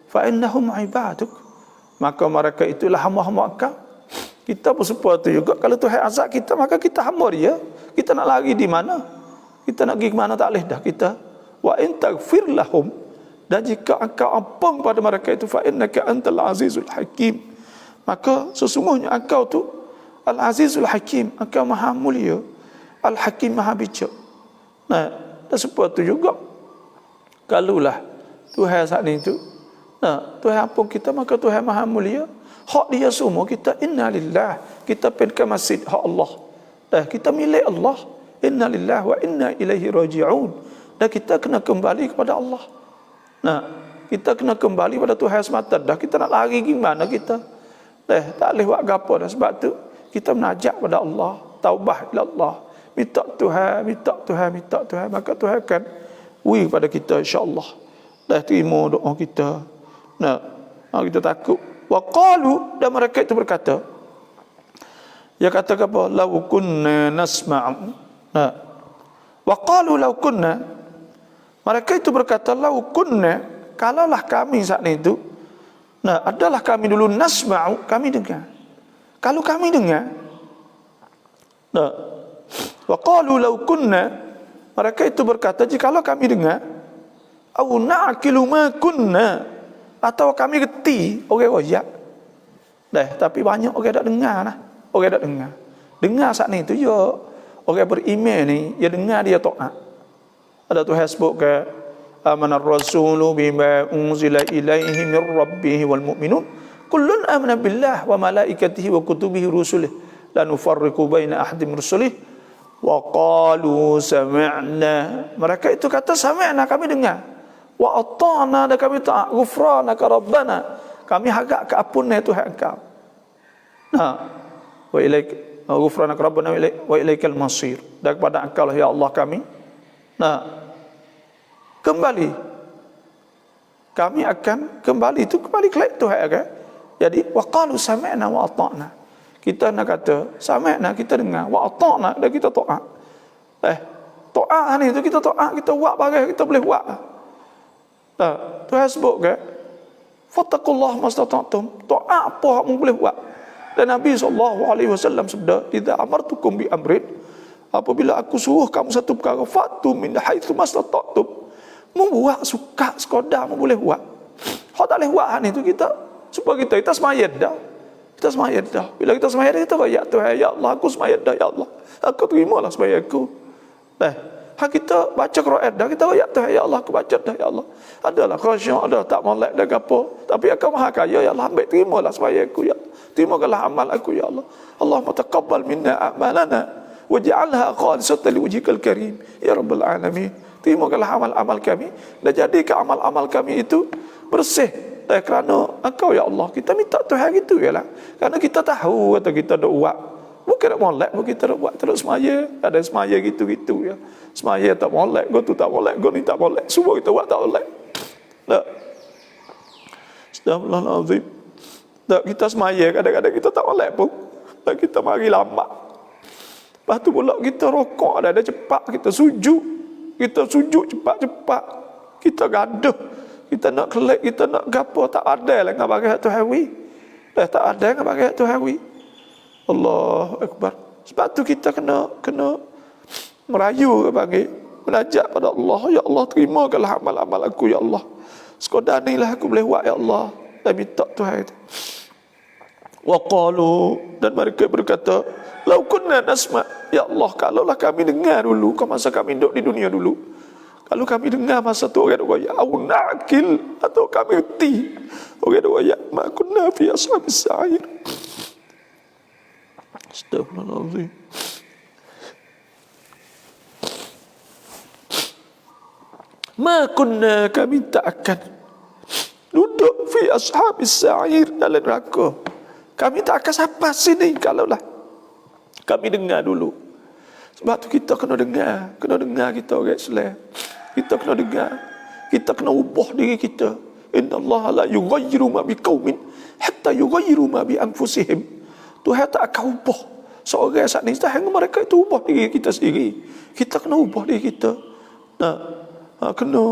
fa innahum ibaduk, maka mereka itulah hamba-hamba engkau. Kita pun serupa tu juga. Kalau Tuhan azab kita, maka kita hamba dia. Kita nak lari di mana? Kita nak pergi ke mana tak boleh dah kita. Wa in taghfir lahum, dan jika engkau ampun pada mereka itu, fa innaka antal azizul hakim, maka sesungguhnya engkau tu al-azizul hakim, engkau maha mulia, al-hakim maha bijak. Dan seperti itu juga, kalulah Tuhan saat ini tu, Tuhan ampun kita, maka Tuhan maha mulia. Hak dia semua kita inna lillah, kita penkan masjid hak Allah. Kita milik Allah. Inna lillah wa inna ilaihi raji'un. Dan kita kena kembali kepada Allah. Kita kena kembali pada Tuhan semata dah. Kita nak lari gimana kita? Tak boleh buat gapo dah. Sebab tu kita menajak pada Allah, taubah ila Allah, minta Tuhan, minta Tuhan, minta Tuhan, maka Tuhan akan beri kepada kita insya-Allah. Dah terima doa kita. Nah, kita takut. Wa qalu, dan mereka itu berkata, dia kata apa? Law kunna nasma'u. Nah. Wa qalu law kunna. Mereka itu berkata, law kunna, kalaulah kami saat itu, nah, adalah kami dulu nasma'u, kami dengar. Kalau kami dengar, nah, wa qalu law kunna, mereka itu berkata, jikalau kami dengar, au na'qilu ma kunna, atau kami reti orang royak. Tapi banyak orang tak dengar lah. Orang tak dengar. Dengar saat ni tu ya orang beriman ni, dia dengar dia taat. Ada Tuhan sebut ke amanar rasulu bima unzila ilaihi min rabbih wal mu'minun kullun amana billah wa malaikatihi wa kutubihi rusulihi la nufarriqu baina ahadin min rusulihi wa qalu sami'na. Mereka itu kata sami'na, kami dengar. Wa ata'na, dan kami taat. Ghufranaka rabbana, kami harap keampunan Tuhan engkau. Nah, wa ilaik ghufranaka rabbana wa ilaikal masir, dan kepada engkau lah ya Allah kami. Nah, kembali kami akan kembali itu kembali ke Tuhan kan. Jadi wa qalu sami'na wa ata'na, kita nak kata sami'na, kita dengar, wa ata'na, dan kita taat. Taat ni tu kita taat, kita buat bagai kita boleh buat. Nah, Tuhan sebut kan, fattaqullah mastata'tum, taat apa kamu boleh buat. Dan Nabi SAW sabda, idza amartukum bi amrin, apabila aku suruh kamu satu perkara, fatu min haitsu mastata'tum, membuat suka sekadar mu boleh buat. Hak tak boleh buat ni tu kita supaya kita semayat dah. Kita semayat dah. Bila kita semayat dah, kita royak Tuhan, ya Allah aku semayat dah, ya Allah aku terimalah sembahyangku. Hak kita baca Quran dah, kita royak Tuhan, ya Allah aku baca dah, ya Allah. Adalah khasyuk, ada tak molek dah gapo, tapi aku Maha Kaya, ya Allah ambil terimalah sembahyangku, ya Allah. Terimalah amal aku, ya Allah. Allahumma taqabbal minna a'malana waj'alha khalisatan liwajhikal karim ya rabbal alamin. Terimalah amal-amal kami, dan jadikan amal-amal kami itu bersih kerana Engkau ya Allah. Kita minta Tuhan gitu ialah kerana kita tahu atau kita dak buat, bukan nak molek, bukan kita dak buat terus semaya, ada semaya gitu-gitu ya. Semaya tak molek, go tu tak molek, go ni tak molek, semua kita buat tak molek. Tak. Astagfirullahalazim. Tak, kita semaya kadang-kadang kita tak molek pun. Tak, kita mari lambat. Lepas tu pula kita rokok ada cepat, kita sujud. Kita sujud cepat-cepat. Kita gaduh. Kita nak kelek, kita nak gapo, tak ada lah ngah bagi Tuhan wi. Tak ada ngah bagi Tuhan wi. Allahu akbar. Sebab tu kita kena merayu bagi menajak pada Allah, ya Allah terimakanlah amal-amal aku ya Allah. Sekadar ni lah aku boleh buat ya Allah. Dan minta Tuhan itu. Wa qalu, dan mereka berkata, lau kunna nasma, ya Allah kalaulah kami dengar dulu, masa kami duduk di dunia dulu, kalau kami dengar masa tu orang royak, au naqil, atau kami reti orang royak, ma kunna fi ashabis sa'ir. Astagfirullahalazim. Ma kunna, kami tak akan duduk fi ashabis sa'ir, dalam neraka. Kami tak akan sampai sini kalaulah kami dengar dulu. Sebab tu kita kena dengar kita orang Islam. Kita kena dengar. Kita kena ubah diri kita. Innallaha la yughayyiru ma biqaumin hatta yughayyiru ma bi anfusihim. Tuhan tak akan ubah seorang saat ni sehingga mereka itu ubah diri kita sendiri. Kita kena ubah diri kita. Kena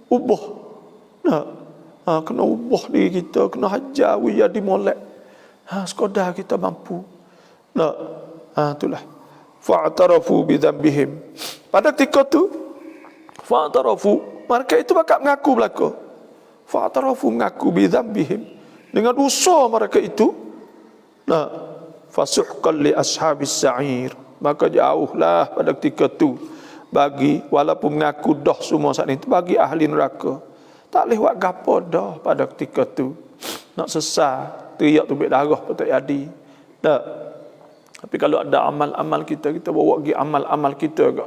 ubah. Kena ubah diri kita, kena hajar wiya di molek. Sekadar kita mampu. Itulah. Fa'tarafu bidzambihim. Pada ketika tu fa'tarafu, mereka itu bakal mengaku belaka. Fa'tarafu, mengaku bidzambihim, dengan dosa mereka itu. Fasuhqan li ashabis sa'ir, maka jauhlah pada ketika tu bagi, walaupun mengaku dah semua saat itu, bagi ahli neraka. Tak boleh buat gapo dah pada ketika tu. Nak sesat, teriak tubik darah pun tak jadi. Tak. Tapi kalau ada amal-amal kita bawa pergi amal-amal kita ke,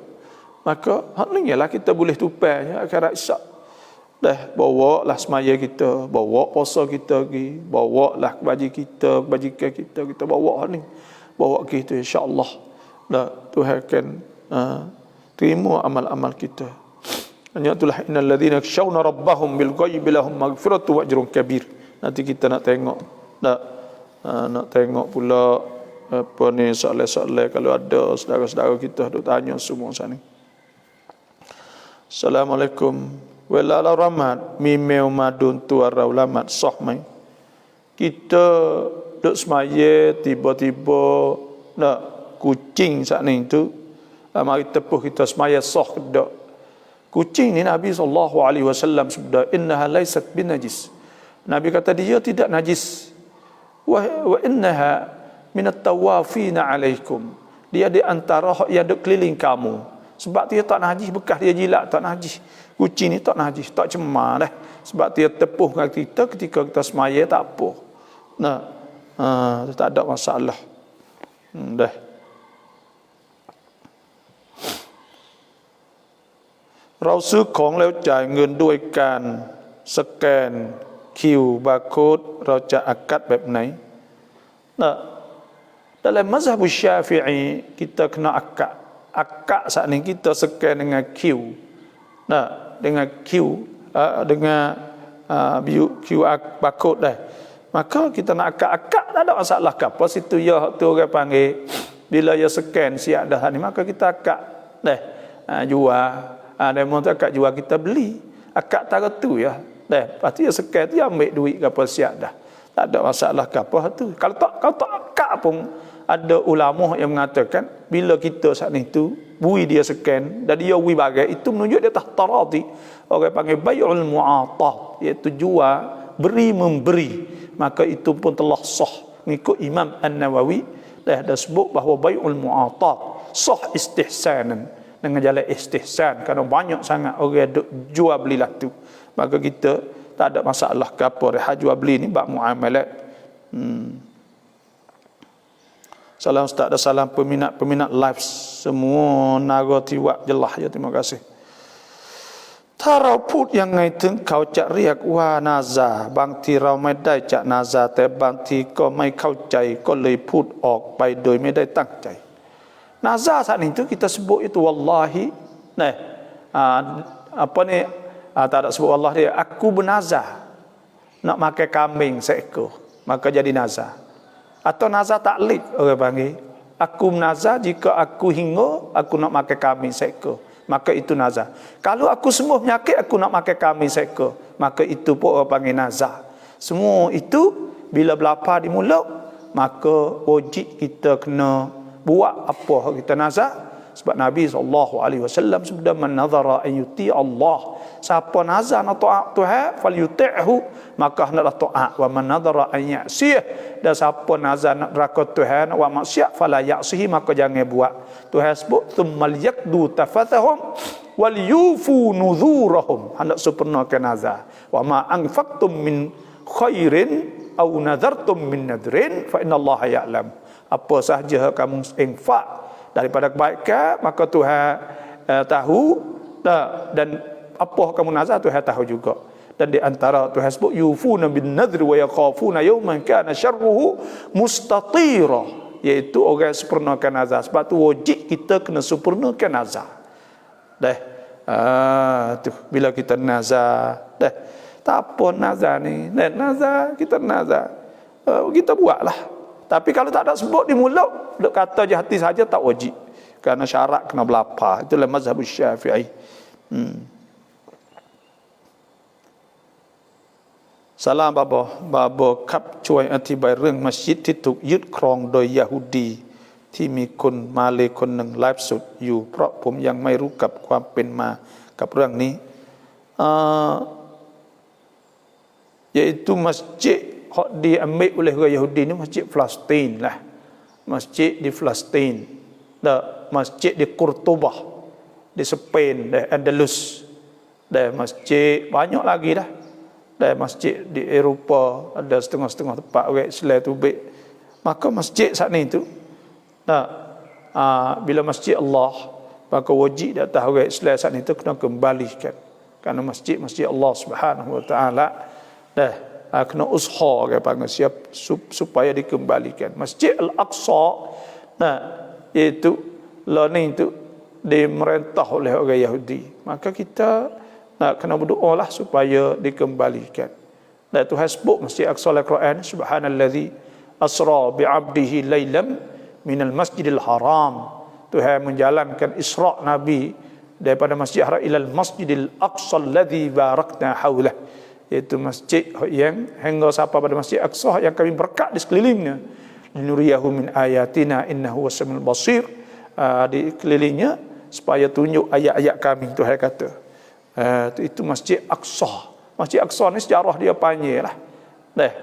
maka hak ni ialah kita boleh tupai ya, akhirat isyak. Dah bawa lah semaya kita, bawa puasa kita pergi, bawa lah kebajikan kita bawa ni. Bawa gitu insya-Allah. Dah Tuhan akan terima amal-amal kita. Hanya itulah innal ladzina yakhshawna rabbahum bil ghaibi lahum maghfiratu wa ajrun kabir. Nanti kita nak tengok nak tengok pula apa ni soalan-soalan kalau ada saudara-saudara kita duk tanya semua sana. Assalamualaikum. Wala rahmat mimeu madun tuara ulamat sahmai. Kita duk semaya tiba-tiba nak kucing saat ni tu mari tepuh kita semaya sah ke dak. Kucing ni Nabi SAW sebut innaha laysat binajis. Nabi kata dia tidak najis. Wa innaha minat tawafina alaikum. Dia di antara yang duk keliling kamu. Sebab dia tak najis, bekas dia jilat tak najis. Kucing ni tak najis, tak cemar dah. Sebab dia tepuh dengan kita ketika kita semaya tak apa. Nah, tak ada masalah. Dah. Rauซื้อของแล้วจ่ายเงินด้วยการสแกน QR barcode เราจะอากัดแบบไหน Nah, dalam mazhab Syafi'i kita kena akad. Akad saat ni kita scan dengan Q. Nah, dengan Q dengan QR barcode dah. Maka kita nak akad-akad tak ada masalah ke apa situ ya tu orang panggil bila ya scan siap dah ni maka kita akad dah. Jual demo tu akad jual kita beli. Akad tara tu ya. Dah, pasti ya scan tu ambil duit ke apa siap dah. Tak ada masalah ke apa tu. Kalau tak akad pun ada ulama yang mengatakan bila kita saat ni tu bui dia scan dan dia bui bagai itu menunjuk dia tahta radhi. Orang panggil bai'ul mu'atat iaitu jual beri memberi. Maka itu pun telah sah mengikut Imam An-Nawawi dah sebut bahawa bai'ul mu'atat sah istihsanan dengan jalan istihsan kerana banyak sangat orang duk jual belilah tu. Maka kita tak ada masalah ke apa rehat jual beli ni bab muamalat. Salam Ustaz dan salam peminat live semua naga tiwak jelah ya terima kasih. ถ้าเราพูดยังไงถึงเขาจะเรียกว่านาซาบางทีเราไม่ได้จะนาซาแต่บางทีก็ไม่เข้าใจก็เลยพูดออกไปโดยไม่ได้ตั้งใจ Nazar saat itu kita sebut itu wallahi nah apa ni tak ada sebut wallah dia aku bernazar nak makan kambing seekor maka jadi nazar atau nazar taklid orang panggil aku bernazar jika aku hingga aku nak makan kambing seekor maka itu nazar kalau aku sembuh penyakit aku nak makan kambing seekor maka itu pun orang panggil nazar semua itu bila berlapar di mulut maka wajib kita kena buat apa kita nazar sebab Nabi SAW sebut man nazara an yuti Allah siapa nazar nak taat Tuhan falyuti'hu maka hendaklah taat wa man nazara an ya'sih dan siapa nazar nak neraka Tuhan nak buat maksiat fala ya'sihi maka jangan buat Tuhan sebut thummal yakdu tafathahum wal yufu nuzurahum hendak sempurnakan nazar wa ma anfaqtum min khairin aw nadartum min nadrin fa innallaha ya'lam apa sahaja kamu infak daripada kebaikan maka Tuhan tahu dan apa kamu nazar Tuhan tahu juga dan di antara Tuhan sebut yufuna bin nadri wa yakhafuna yawman kana syarruhu mustatira iaitu orang sempurnakan nazar sebab tu wajib kita kena sempurnakan nazar dah tu bila kita nazar dah tak apa nazar ni nazar kita nazar kita buatlah. Tapi kalau tak ada sebut di mulut, duk kata je hati saja tak wajib. Kerana syarat kena berlapar. Itulah mazhab Syafi'i. Salam Babaครับช่วยอธิบายเรื่องมัสยิดที่ถูกยึดครองโดยยะฮูดีที่มีคนมาเลคนหนึ่งไลฟ์สดอยู่เพราะผมยังไม่รู้กับความเป็นมากับเรื่องนี้ yaitu masjid hak diambil oleh orang Yahudi ni masjid Palestin lah. Masjid di Palestin. Masjid di Cordoba di Spain, di Andalus. Masjid banyak lagi dah. Masjid di Eropah ada setengah-setengah tempat orang Islam tu baik. Maka masjid saat ni tu bila masjid Allah maka wajib atas orang Islam saat ni tu kena kembalikan. Kerana masjid Allah Subhanahu Wa Taala dah kena usaha ke panggil siap supaya dikembalikan. Masjid Al-Aqsa iaitu ni itu dimerintah oleh orang Yahudi. Maka kita kena berdoa lah supaya dikembalikan. Dan Tuhan sebut Masjid Al-Aqsa Al-Quran, subhanallazi asra bi'abdihi laylam minal masjidil haram. Tuhan menjalankan Isra' Nabi daripada Masjid Haram ilal Masjidil Aqsa alladzi barakna haulah, iaitu masjid yang hingga sampai pada Masjid Aqsa yang kami berkat di sekelilingnya. Linuriyahu min ayatina innahu wasamiul basir, di kelilingnya supaya tunjuk ayat-ayat kami, Tuhan kata. Itu Masjid Aqsa. Masjid Aqsa ni sejarah dia panjang lah.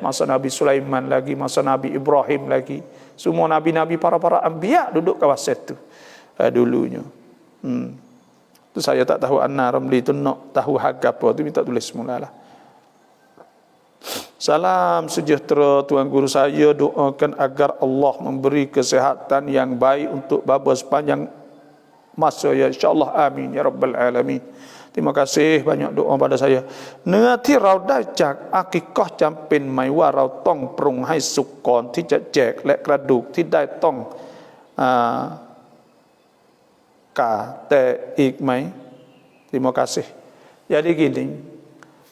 Masa Nabi Sulaiman lagi, masa Nabi Ibrahim lagi. Semua nabi-nabi para anbiya duduk kawasan itu dulunya. Tu saya tak tahu Anna Ramli tu nak tahu hak apa tu minta tulis semulalah. Salam sejahtera Tuan Guru, saya doakan agar Allah memberi kesihatan yang baik untuk baba sepanjang masa ya insya-Allah, amin ya rabbal alamin. Terima kasih banyak doa pada saya. Nati rau dajak akikah jampin mai wa rau tong prung hai สุก ก่อนที่จะแจกและกระดูกที่ได้ต้องกาแต่อีกไหม Terima kasih. Jadi gini,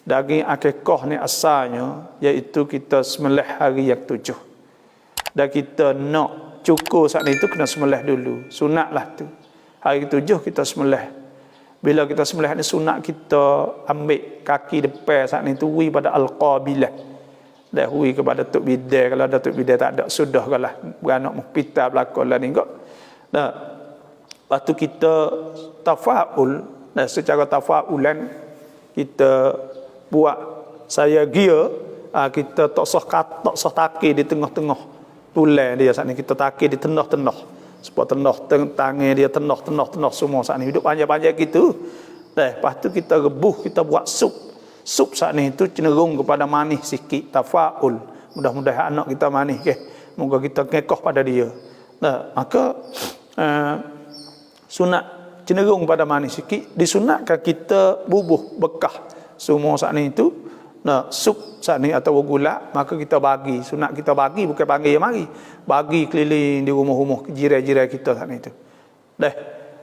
daging akikah ni asalnya iaitu kita sembelih hari yang 7. Dan kita nak cukur saat itu kena sembelih dulu. Sunatlah tu. Hari 7 kita sembelih. Bila kita sembelih ni sunat kita ambil kaki depan saat itu wi pada al-qabilah. Dah wi kepada tok bidai, kalau ada tok bidai tak ada sudah kalah beranak muhpita belakang lah ni kok. Dah. Lepas tu kita tafaul, dan secara tafaulan kita buat saya gear, kita tak sah taki di tengah-tengah tulang dia saat ni, kita taki di tengah-tengah. Sebab tangan dia tenah semua saat ni. Hidup panjang-panjang gitu. Lepas tu kita rebuh, kita buat sup. Sup saat ni itu cenderung kepada manis sikit. Tafaul. Mudah-mudahan anak kita manis ke. Moga kita ngekoh pada dia. Maka sunat cenderung pada manis sikit. Disunatkan kita bubuh bekah semua saat ni itu. Sup saat ni atau gula, maka kita bagi. Sunat kita bagi, bukan panggil yang mari. Bagi keliling di rumah-rumah jiran-jiran kita saat ni tu.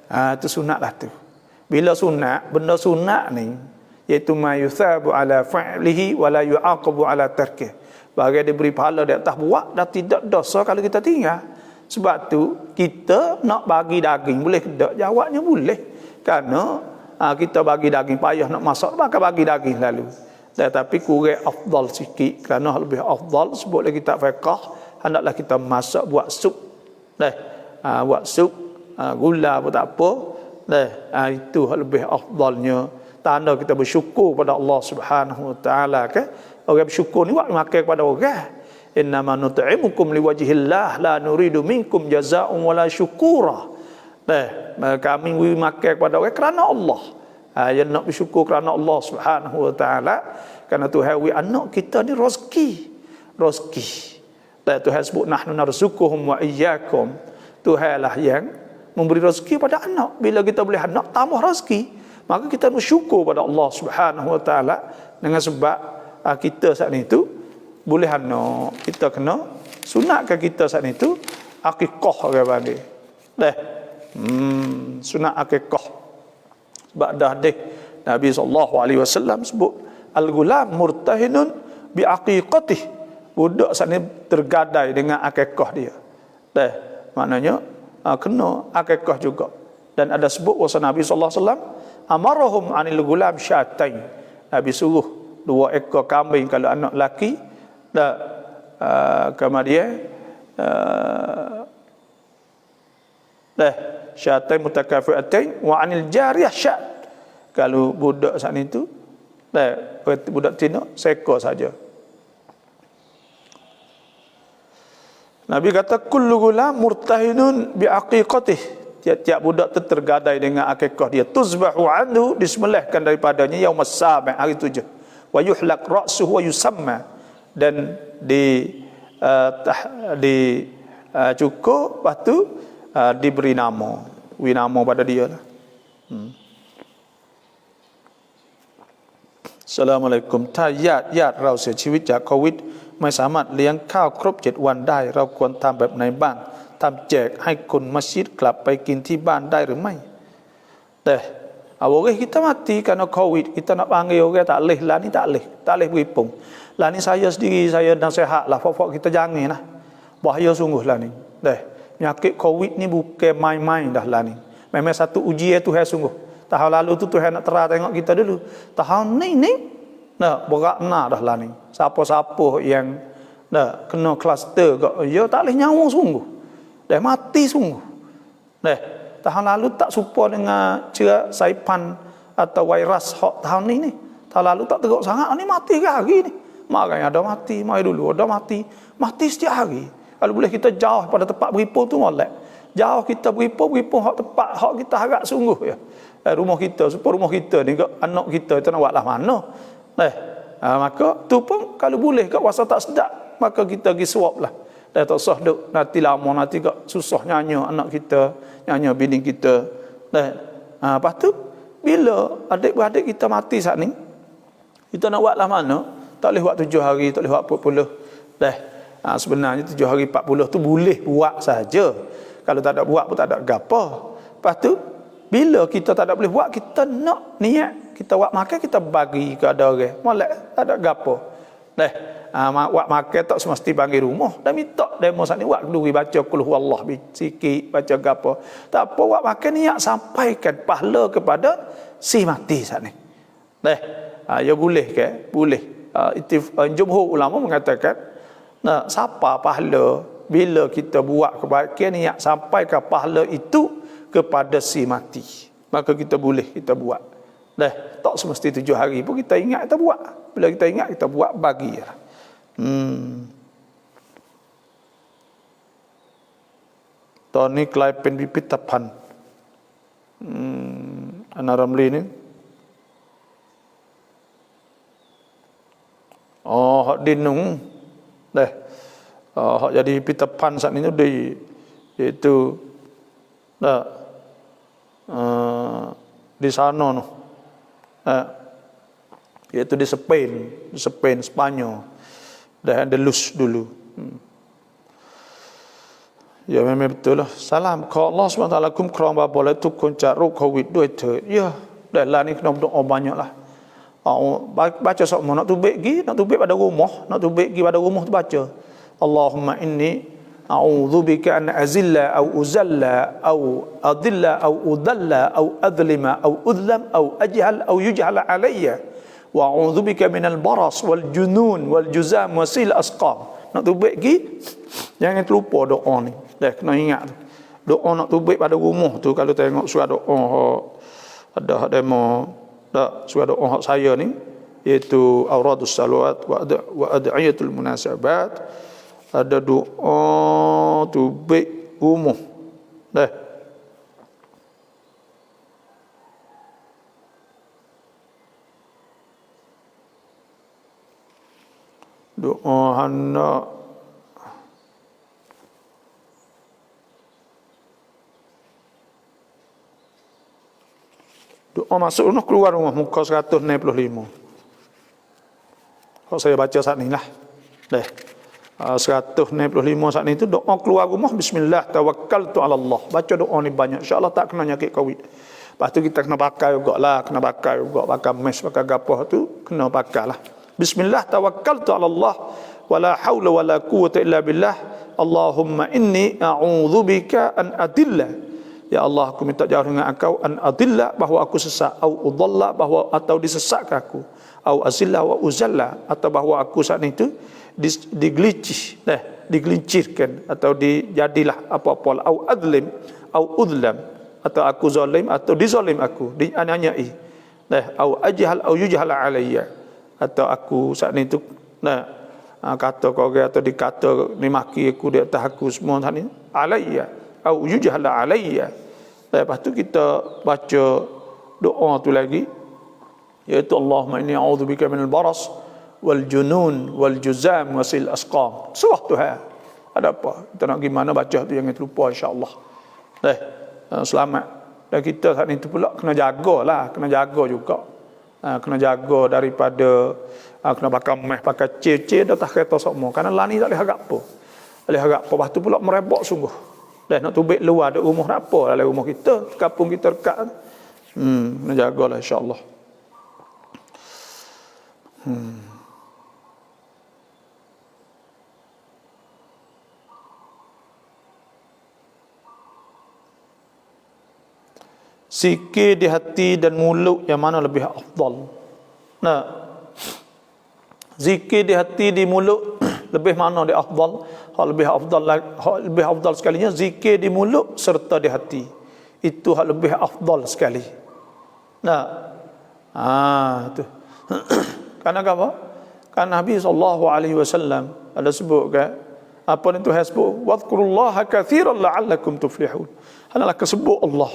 Itu sunat lah tu. Bila sunat, benda sunat ni iaitu ma yuthabu ala fa'lihi wa la yu'aqabu ala tarkih. Bagi diberi pahala di atas buat dan tidak dosa kalau kita tinggal. Sebab tu kita nak bagi daging boleh ke tak? Jawabnya boleh. Kerana kita bagi daging payah nak masak, maka bagi daging lalu. Tetapi kurang afdal sikit, kerana lebih afdal sebut lagi tak fiqh, hendaklah kita masak buat sup. Buat sup gula pun tak apa. Itu lebih afdalnya. Tanda kita bersyukur pada Allah Subhanahu Wa Taala ke. Orang bersyukur ni buat makan kepada orang. Innama nut'imukum liwajhillah la nuridu minkum jazaa'un wala syukura. Kami makan kepada orang kerana Allah. Yang nak bersyukur kerana Allah Subhanahu Wa Taala, kerana Tuhan anak kita ni rezeki. Dan Tuhan sebut nahnu narzuquhum wa iyyakum. Tuhanlah yang memberi rezeki pada anak. Bila kita boleh anak tambah rezeki, maka kita bersyukur pada Allah Subhanahu Wa Taala. Dengan sebab kita saat itu boleh anak, kita kena sunatkan kita saat itu akikah orang panggil. Sunat akikah. Sebab dah Nabi SAW sebut al-gulam murtahinun biaqiqatih. Budak saat ni tergadai dengan akikah dia. Maknanya kena akikah juga. Dan ada sebut wasa Nabi SAW amarahum anil gulam syatain. Nabi suruh 2 ekor kambing kalau anak lelaki. Kemudian syatain mutakafiatain wa anil jariyah syat. Kalau budak saat itu budak tina seekor saja. Nabi kata kullu gulam murtahinun biaqiqatih. Tiap-tiap budak tu tergadai dengan akikah dia. Tuzbahu anhu, disembelihkan daripadanya yaumas sabi', hari 7. Wa yuhlaq ra'suhu wa yusamma, dan cukur, lepas tu diberi nama, nama pada dia lah. Assalamualaikum ถ้าญาติเราเสียชีวิตจากโควิดไม่สามารถเลี้ยงข้าวครบ7 วันได้เราควรทำแบบไหนบ้างทำแจกให้คนมัสยิดกลับไปกินที่บ้านได้หรือไม่Orang kita mati kerana Covid, kita nak panggil orang tak boleh lah ni, tak boleh beripung. Lah ni saya sendiri, saya nasihat lah, pokok kita jangan lah. Bahaya sungguh lah ni. Penyakit Covid ni bukan main-main dah lah ni. Memang satu ujian Tuhan sungguh. Tahun lalu tu Tuhan nak terang tengok kita dulu. Tahun ni, berat dah lah ni. Siapa-siapa yang kena kluster, dia tak boleh nyawa sungguh. Mati sungguh. Tahun lalu tak serupa dengan cerah saipan atau virus hok tahun ni. Tahun lalu tak teruk sangat, ni mati ke hari ni. Makanya ada mati, mari dulu ada mati. Mati setiap hari. Kalau boleh kita jauh pada tempat beripun tu molek. Jauh kita beripun hok tempat hok kita harap sungguh ya. Rumah kita, supaya rumah kita ni anak kita nak buat lah mana. Maka tu pun kalau boleh kat wasa tak sedap, maka kita pergi swab lah. Dah tak sah duk nanti lama nanti kak susah nyanyi anak kita, nyanyi bini kita. Lepas tu bila adik-beradik kita mati saat ni, kita nak buat lah mana? Tak boleh buat 7 hari, tak boleh buat 40. Sebenarnya 7 hari 40 tu boleh buat saja. Kalau tak ada buat pun tak ada gapo. Lepas tu bila kita tak ada boleh buat, kita nak niat kita buat makan, kita bagi ke ada orang. Molek tak ada gapo. Buat makan tak semesti panggil rumah. Dan minta demo saat ni buat dulu baca qul huwallah sikit, baca gapo. Tak apa buat makan niat sampaikan pahala kepada si mati saat ni. Ya boleh ke? Boleh. Jumhur ulama mengatakan siapa pahala bila kita buat kebaikan niat sampaikan pahala itu kepada si mati. Maka kita boleh kita buat. Tak semesti 7 hari pun kita ingat kita buat. Bila kita ingat kita buat bagi lah. Tahun ni kelai pen pipit tapan. Anak Ramli ni. Hak dinung. Hak jadi pipit tapan saat ni tu iaitu di sana tu. Iaitu di Spain, Spanyol. Dah Andalus dulu. Ya memang betul lah. Salam ke Allah SWTคุ้มครอง bapa lah tu koncat roh Covid ด้วยเถิด Ya, dah lah ni kena berdoa banyak lah. Baca semua nak tubik pada rumah, pada rumah tu baca. Allahumma inni a'udzubika an azilla au uzalla au adilla au udalla au adlima au udlam au ajhal au yujhal alayya. Wa a'udzubika minal baras wal junun wal juzam wasil asqam. Nak tubik lagi jangan terlupa doa ni. Kena ingat tu. Doa nak tubik pada rumah tu, kalau tengok surah doa ada demo surah doa saya ni iaitu auradus salawat wa ad'iyatul munasabat, ada doa tubik rumah. Doa hendak doa masuk rumah keluar rumah muka 165. Kalau saya baca saat ni lah. 165 saat ni tu doa keluar rumah bismillah tawakkaltu ala Allah. Baca doa ni banyak, insya-Allah tak kena nyakit Covid. Lepas tu kita kena pakai jugalah, pakai mes, pakai gapah tu kena pakai lah. Bismillah tawakkaltu ala Allah wala haula wala quwwata illa billah. Allahumma inni a'udzubika an adilla. Ya Allah, aku minta jauh dengan engkau an adilla, bahawa aku sesat, au udalla, bahawa atau disesatkan aku, au azilla wa uzalla, atau bahawa aku saat itu digelincirkan atau dijadilah apa-apa, au adlim au udlam, atau aku zalim atau dizalim aku, dianiayai, au ajhal au yujhal alayya, atau aku saat itu kata kau atau dikata dimaki aku di atas aku semua saat ini alayya au yujhal alayya. Lepas tu kita baca doa tu lagi, iaitu Allahumma inni a'udzubika minal baras wal junun wal juzam wasil asqam. Surah Tuhan. Ada apa? Kita nak gimana baca tu jangan terlupa, insya-Allah. Selamat. Dan kita saat itu pula kena jaga juga. Kena jaga daripada kena pakai meh, pakai cece dah tak kereta semua. Karena lah ni tak boleh harap apa. Boleh harap apa. Lepas tu pula merebak sungguh. Dah nak tubik luar ada rumah nak apa dalam rumah kita, kampung kita dekat. Kena jagalah insya-Allah. Zikir di hati dan mulut yang mana lebih afdal? Nah, zikir di hati di mulut lebih mana dia afdal? Hal lebih afdal sekalinya zikir di mulut serta di hati. Itu hal lebih afdal sekali. Nah, itu. Karena apa? Karena Nabi SAW ada sebut kan, apa itu hasbu wadhkurullaha katsiran la'allakum tuflihun. Adalah kesebut Allah.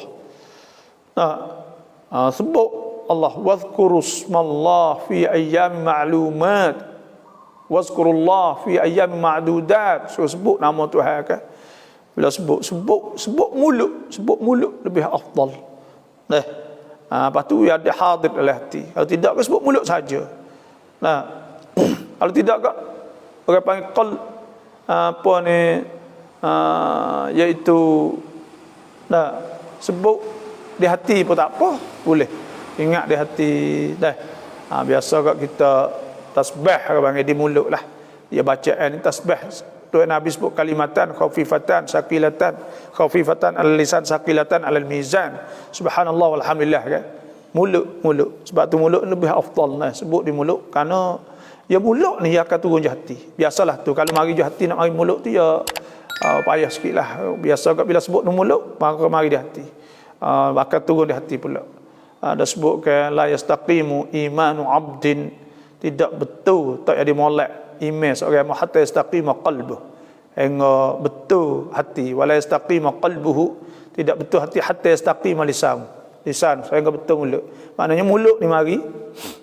Sebut Allah wadhkurusmallah fi ayyam ma'lumat wazkurullah fi ayyam ma'dudat. So sebut nama Tuhan kan. Bila sebut mulut lebih afdal. Lepas tu ada hadir dalam hati. Kalau tidak ke sebut mulut saja. Kalau tidak ke orang panggil qal apa ni iaitu sebut di hati pun tak apa, boleh ingat di hati dah. Biasa kat kita tasbih orang panggil di mulut lah. Dia bacaan ni tasbih. Tuan Nabi sebut kalimatan khafifatan sakilatan, khafifatan alal lisan sakilatan alal mizan. Subhanallah walhamdulillah kan. Mulut. Sebab tu mulut lebih afdal lah sebut di mulut, kerana ya mulut ni akan turun je hati. Biasalah tu kalau mari je hati nak mari mulut tu ya payah sikitlah. Biasa kat bila sebut di mulut maka mari di hati. Bakal turun di hati pula. Ada sebutkan la yastaqimu imanu abdin, tidak betul tak jadi molek iman seorang hatta yastaqima qalbuh, hingga betul hati. Wala yastaqima qalbuhu, tidak betul hati hatta yastaqima lisan sehingga betul mulut. Maknanya mulut ni mari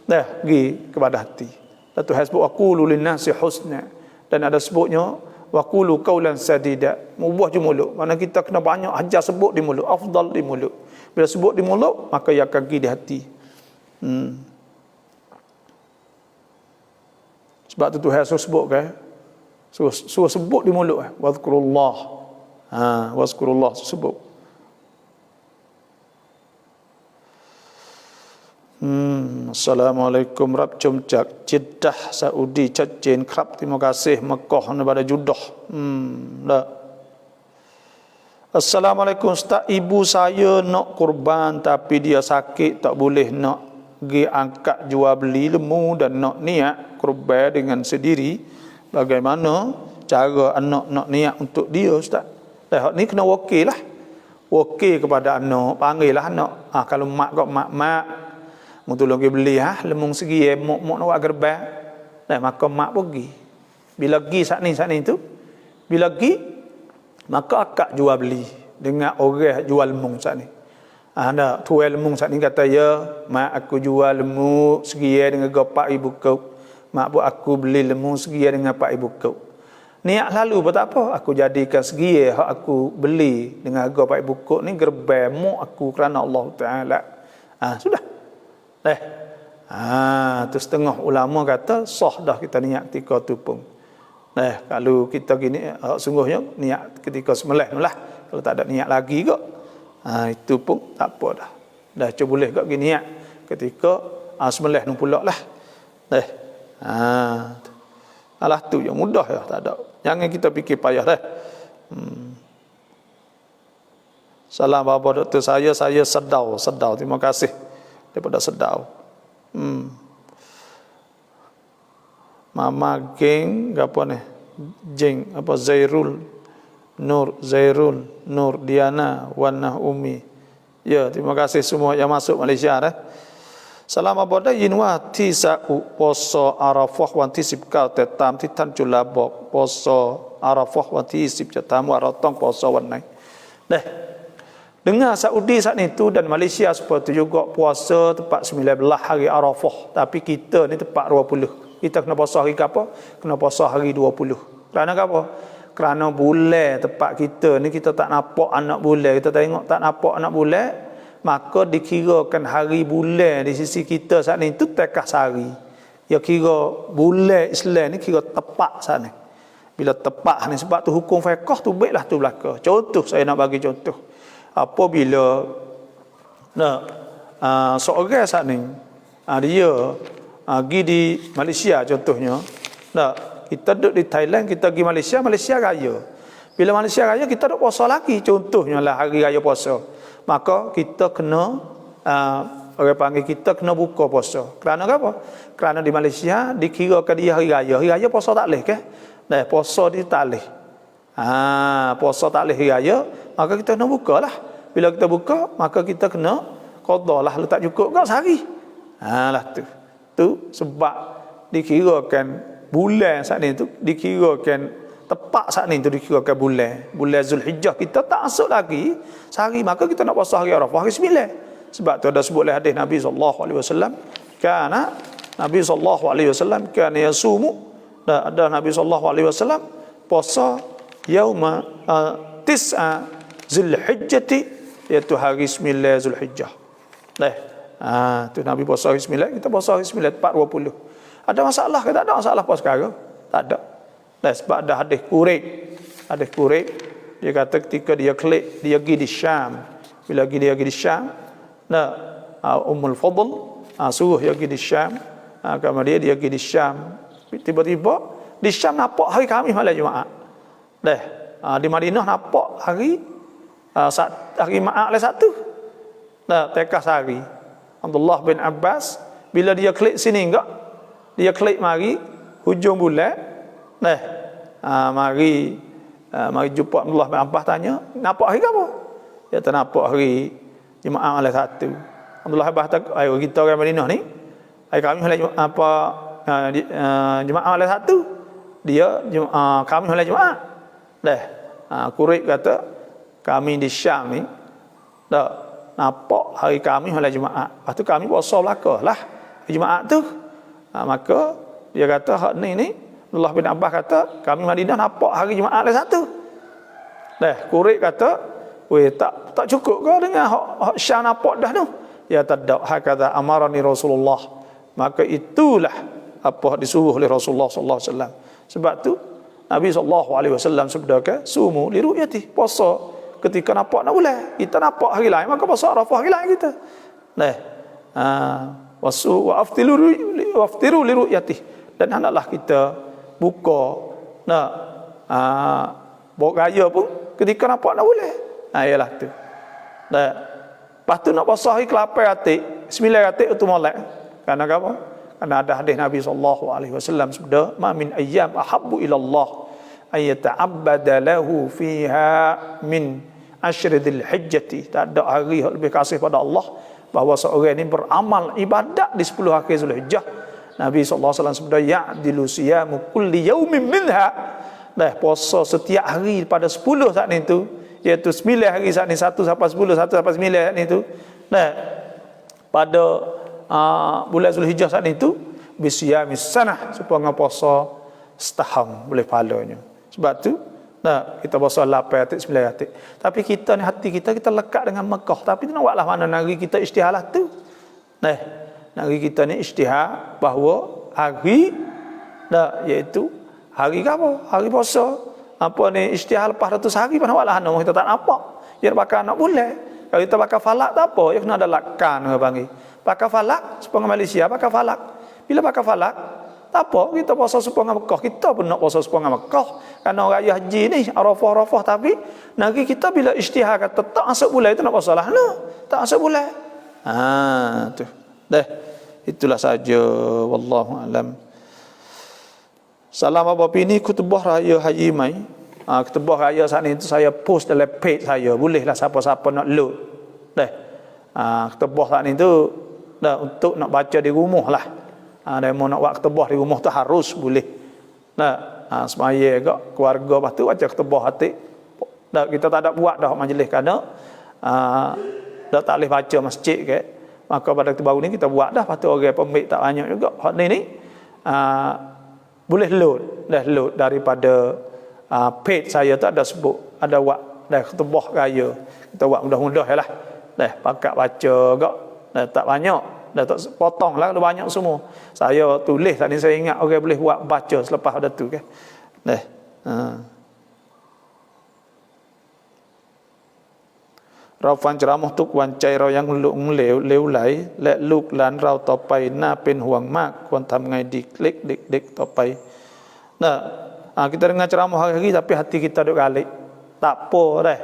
pergi kepada hati. Satu hasbu aqulu linnasi husna, dan ada sebutnya waqulu qaulan sadida, mubah je mulut. Mana kita kena banyak ajar sebut di mulut, afdal di mulut. Bila sebut di mulut maka ia akan pergi di hati. Sebab tu Tuhan suruh sebut kan, suruh sebut di mulut wazkurullah. Wazkurullah sebut. Assalamualaikum Rab Cumcak Jeddah Saudi Cacin Krab. Terima kasih Mekah daripada Judah. Assalamualaikum Ustaz, ibu saya nak kurban tapi dia sakit, tak boleh nak pergi angkat jual beli lembu dan nak niat kurban dengan sendiri. Bagaimana cara anak nak niat untuk dia Ustaz? Ni kena wakil lah. Wakil kepada anak, panggil lah anak. Kalau mak kau mak mau tolong pergi beli lemung segi mok nak buat gerbang. Maka mak pergi. Bila pergi saat ni tu, bila pergi maka akak jual beli dengan orang jual lemung saat ni. Ada tuai lemung saat ni kata, ya mak aku jual lemung segi dengan 4,000 kau. Mak buat aku beli lemung segi dengan 4,000 kau. Niat lalu pun tak apa, aku jadikan segi hak aku beli dengan harga 4,000 kau ni gerbang mok aku kerana Allah Taala. Sudah. Tu setengah ulama kata sah dah kita niat ketika tu pun. Kalau kita gini sungguhnya niat ketika sembelih lah. Kalau tak ada niat lagi kok, itu pun tak apa dah. Dah cuba boleh kok gini niat ketika sembelih nu pula lah. Alah tu yang mudah ya, tak ada. Jangan kita fikir payah dah. Salam bapa doktor saya sedau. Terima kasih daripada sedau. Mama geng apa ni? Jeng apa Zairul Nur Diana Wana Umi. Ya, terima kasih semua yang masuk Malaysia dah. Salam abada yinwa ti sa'u poso Arafah wan ti 19แต่ตามที่ท่านจุฬาบอก poso Arafah wan ti10 tamu arotong poso wan nai. Dengar Saudi saat itu dan Malaysia seperti juga puasa tepat 19 hari Arafah, tapi kita ni tepat 20. Kita kena puasa hari apa? Kena puasa hari 20. Kerana apa? Kerana bulan tepat kita ni kita tak nampak anak bulan. Kita tengok tak nampak anak bulan, maka dikirakan hari bulan di sisi kita saat ni itu tekah sehari. Ya kira bulan Islam ni kira tepat saat ni. Bila tepat ni sebab tu hukum fiqh tu baiklah tu belaka. Contoh saya nak bagi contoh. Apabila seorang saat ni dia pergi di Malaysia contohnya. Kita duduk di Thailand, kita pergi Malaysia, Malaysia raya. Bila Malaysia raya kita duduk puasa lagi, contohnya lah hari raya puasa. Maka kita kena orang panggil kita kena buka puasa. Kerana apa? Kerana di Malaysia dikirakan dia hari raya. Hari raya puasa tak boleh ke? Dah puasa dia tak boleh. Puasa tak boleh hari raya, maka kita kena bukalah. Bila kita buka, maka kita kena qada lah, letak cukup kau sehari. Lah tu. Tu sebab dikirakan bulan saat ni tu dikirakan tepat saat ni tu dikirakan bulan Zulhijjah kita tak masuk lagi sehari, maka kita nak puasa hari Arafah hari 9. Sebab tu ada sebut oleh hadis Nabi sallallahu alaihi wasallam, Nabi sallallahu alaihi wasallam kana yasumu, ada Nabi sallallahu alaihi wasallam puasa yauma tis'a Zulhijjah, iaitu hari 9 Zulhijjah. Tu Nabi puasa hari 9, kita puasa hari 9 4.20. Ada masalah ke? Tak ada masalah puasa sekarang. Tak ada. Sebab ada hadis Quraib. Hadis Quraib dia kata ketika dia klik dia pergi di Syam. Bila dia pergi di Syam, Ummul Fadl suruh dia pergi di Syam. Kemudian dia pergi di Syam. Tiba-tiba di Syam nampak hari Khamis malam Jumaat. Di Madinah nampak hari Jumaat malam Sabtu. Tekah sehari. Abdullah bin Abbas bila dia klik sini enggak, dia klik mari hujung bulan. Mari jumpa Abdullah bin Abbas tanya, nampak hari apa? Dia tak nampak hari Jumaat malam Sabtu. Abdullah bin Abbas kata, ayo kita orang Madinah ni, hari Khamis malam Jumaat malam Sabtu. Dia Khamis malam Jumaat. Quraib kata, kami di Syam ni nampak hari Khamis malam Jumaat. Lepas tu kami puasa belakalah hari Jumaat tu. Maka dia kata hak ni Abdullah bin Abbas kata kami Madinah nampak hari Jumaat malam Sabtu. Quraib kata, weh tak cukup ke dengan hak Syam nampak dah tu? Ya tak, hakadha amarani Rasulullah. Maka itulah apa disuruh oleh Rasulullah sallallahu alaihi wasallam. Sebab tu Nabi sallallahu alaihi wasallam sabdakan, sumu li ru'yati, puasa ketika nampak nak bulan. Kita nampak hari lain maka puasa Arafah hari lain kita. Wa aftiru li ru'yati, dan hendaklah kita buka buat raya pun ketika nampak nak bulan. Ialah tu. Lepas tu nak puasa hari ke-8 Atik, 9 Atik itu molek. Karena apa? Karena ada hadis Nabi sallallahu alaihi wasallam sabda, ma min ayyam ahabbu ila Allah ay yata'abbada lahu fiha min asyridil hijjati. Tak ada hari yang lebih kasih pada Allah bahawa seorang ini beramal ibadat di 10 hari Zulhijjah. Nabi sallallahu alaihi wasallam sabda, ya'dilu siyamu kulli yaumin minha. Puasa setiap hari pada 10 saat itu, iaitu 9 hari saat ni, 1 sampai 10, 1 sampai 9 saat itu. Pada bulan Zulhijjah saat itu bisyamis sanah, supaya puasa setahun boleh pahalanya. Sebab tu kita puasa 8 Atik 9 Atik. Tapi kita ni hati kita lekat dengan Mekah, tapi nak buatlah mana negeri kita isytihar lah tu. Negeri kita ni isytihar bahawa hari iaitu hari apa? Hari puasa. Apa ni isytihar lepas 100 hari pun nak buatlah mana kita tak nampak. Dia bakal nak bulan. Kalau kita bakal falak tak apa, dia kena ada lakan orang panggil. Pakai falak, sepengah Malaysia pakai falak. Bila pakai falak, tak apa, kita puasa sepengah Mekah. Kita pun nak puasa sepengah Mekah. Kerana raya haji ni, Arafah. Tapi, negeri kita bila isytihar kata tak masuk bulan, itu nak puasa lah. Tak masuk bulan. Tu. Itulah saja. Wallahu alam. Salam apa ini khutbah raya Haji Mai. Khutbah raya saat ni itu saya post dalam page saya. Bolehlah siapa-siapa nak load. Khutbah saat ni itu untuk nak baca di rumah lah. Dan mau nak buat khutbah di rumah tu harus boleh. Semaya agak keluarga lepas tu baca khutbah Atik. Kita tak ada buat dah majlis kerana dah tak boleh baca masjid ke. Maka pada waktu baru ni kita buat dah. Lepas tu orang pemik tak banyak juga. Hak ni boleh load daripada page saya tu ada sebut, ada buat dah khutbah raya. Kita buat mudah-mudah lah. Dah pakat baca gak. Dah tak banyak. Dah tak potong lah kalau banyak semua. Saya tulis tadi saya ingat orang boleh buat baca selepas ada tu kan. Dah. Rauฟังceramah ทุกวันใจเรายังหลงเหลวเลวไหลและลูกหลานเราต่อไปน่าเป็นห่วงมากควรทำไงดีเล็กเด็กๆต่อไป Nah, kita dengar ceramah hari-hari tapi hati kita duk galik. Tak apa dah.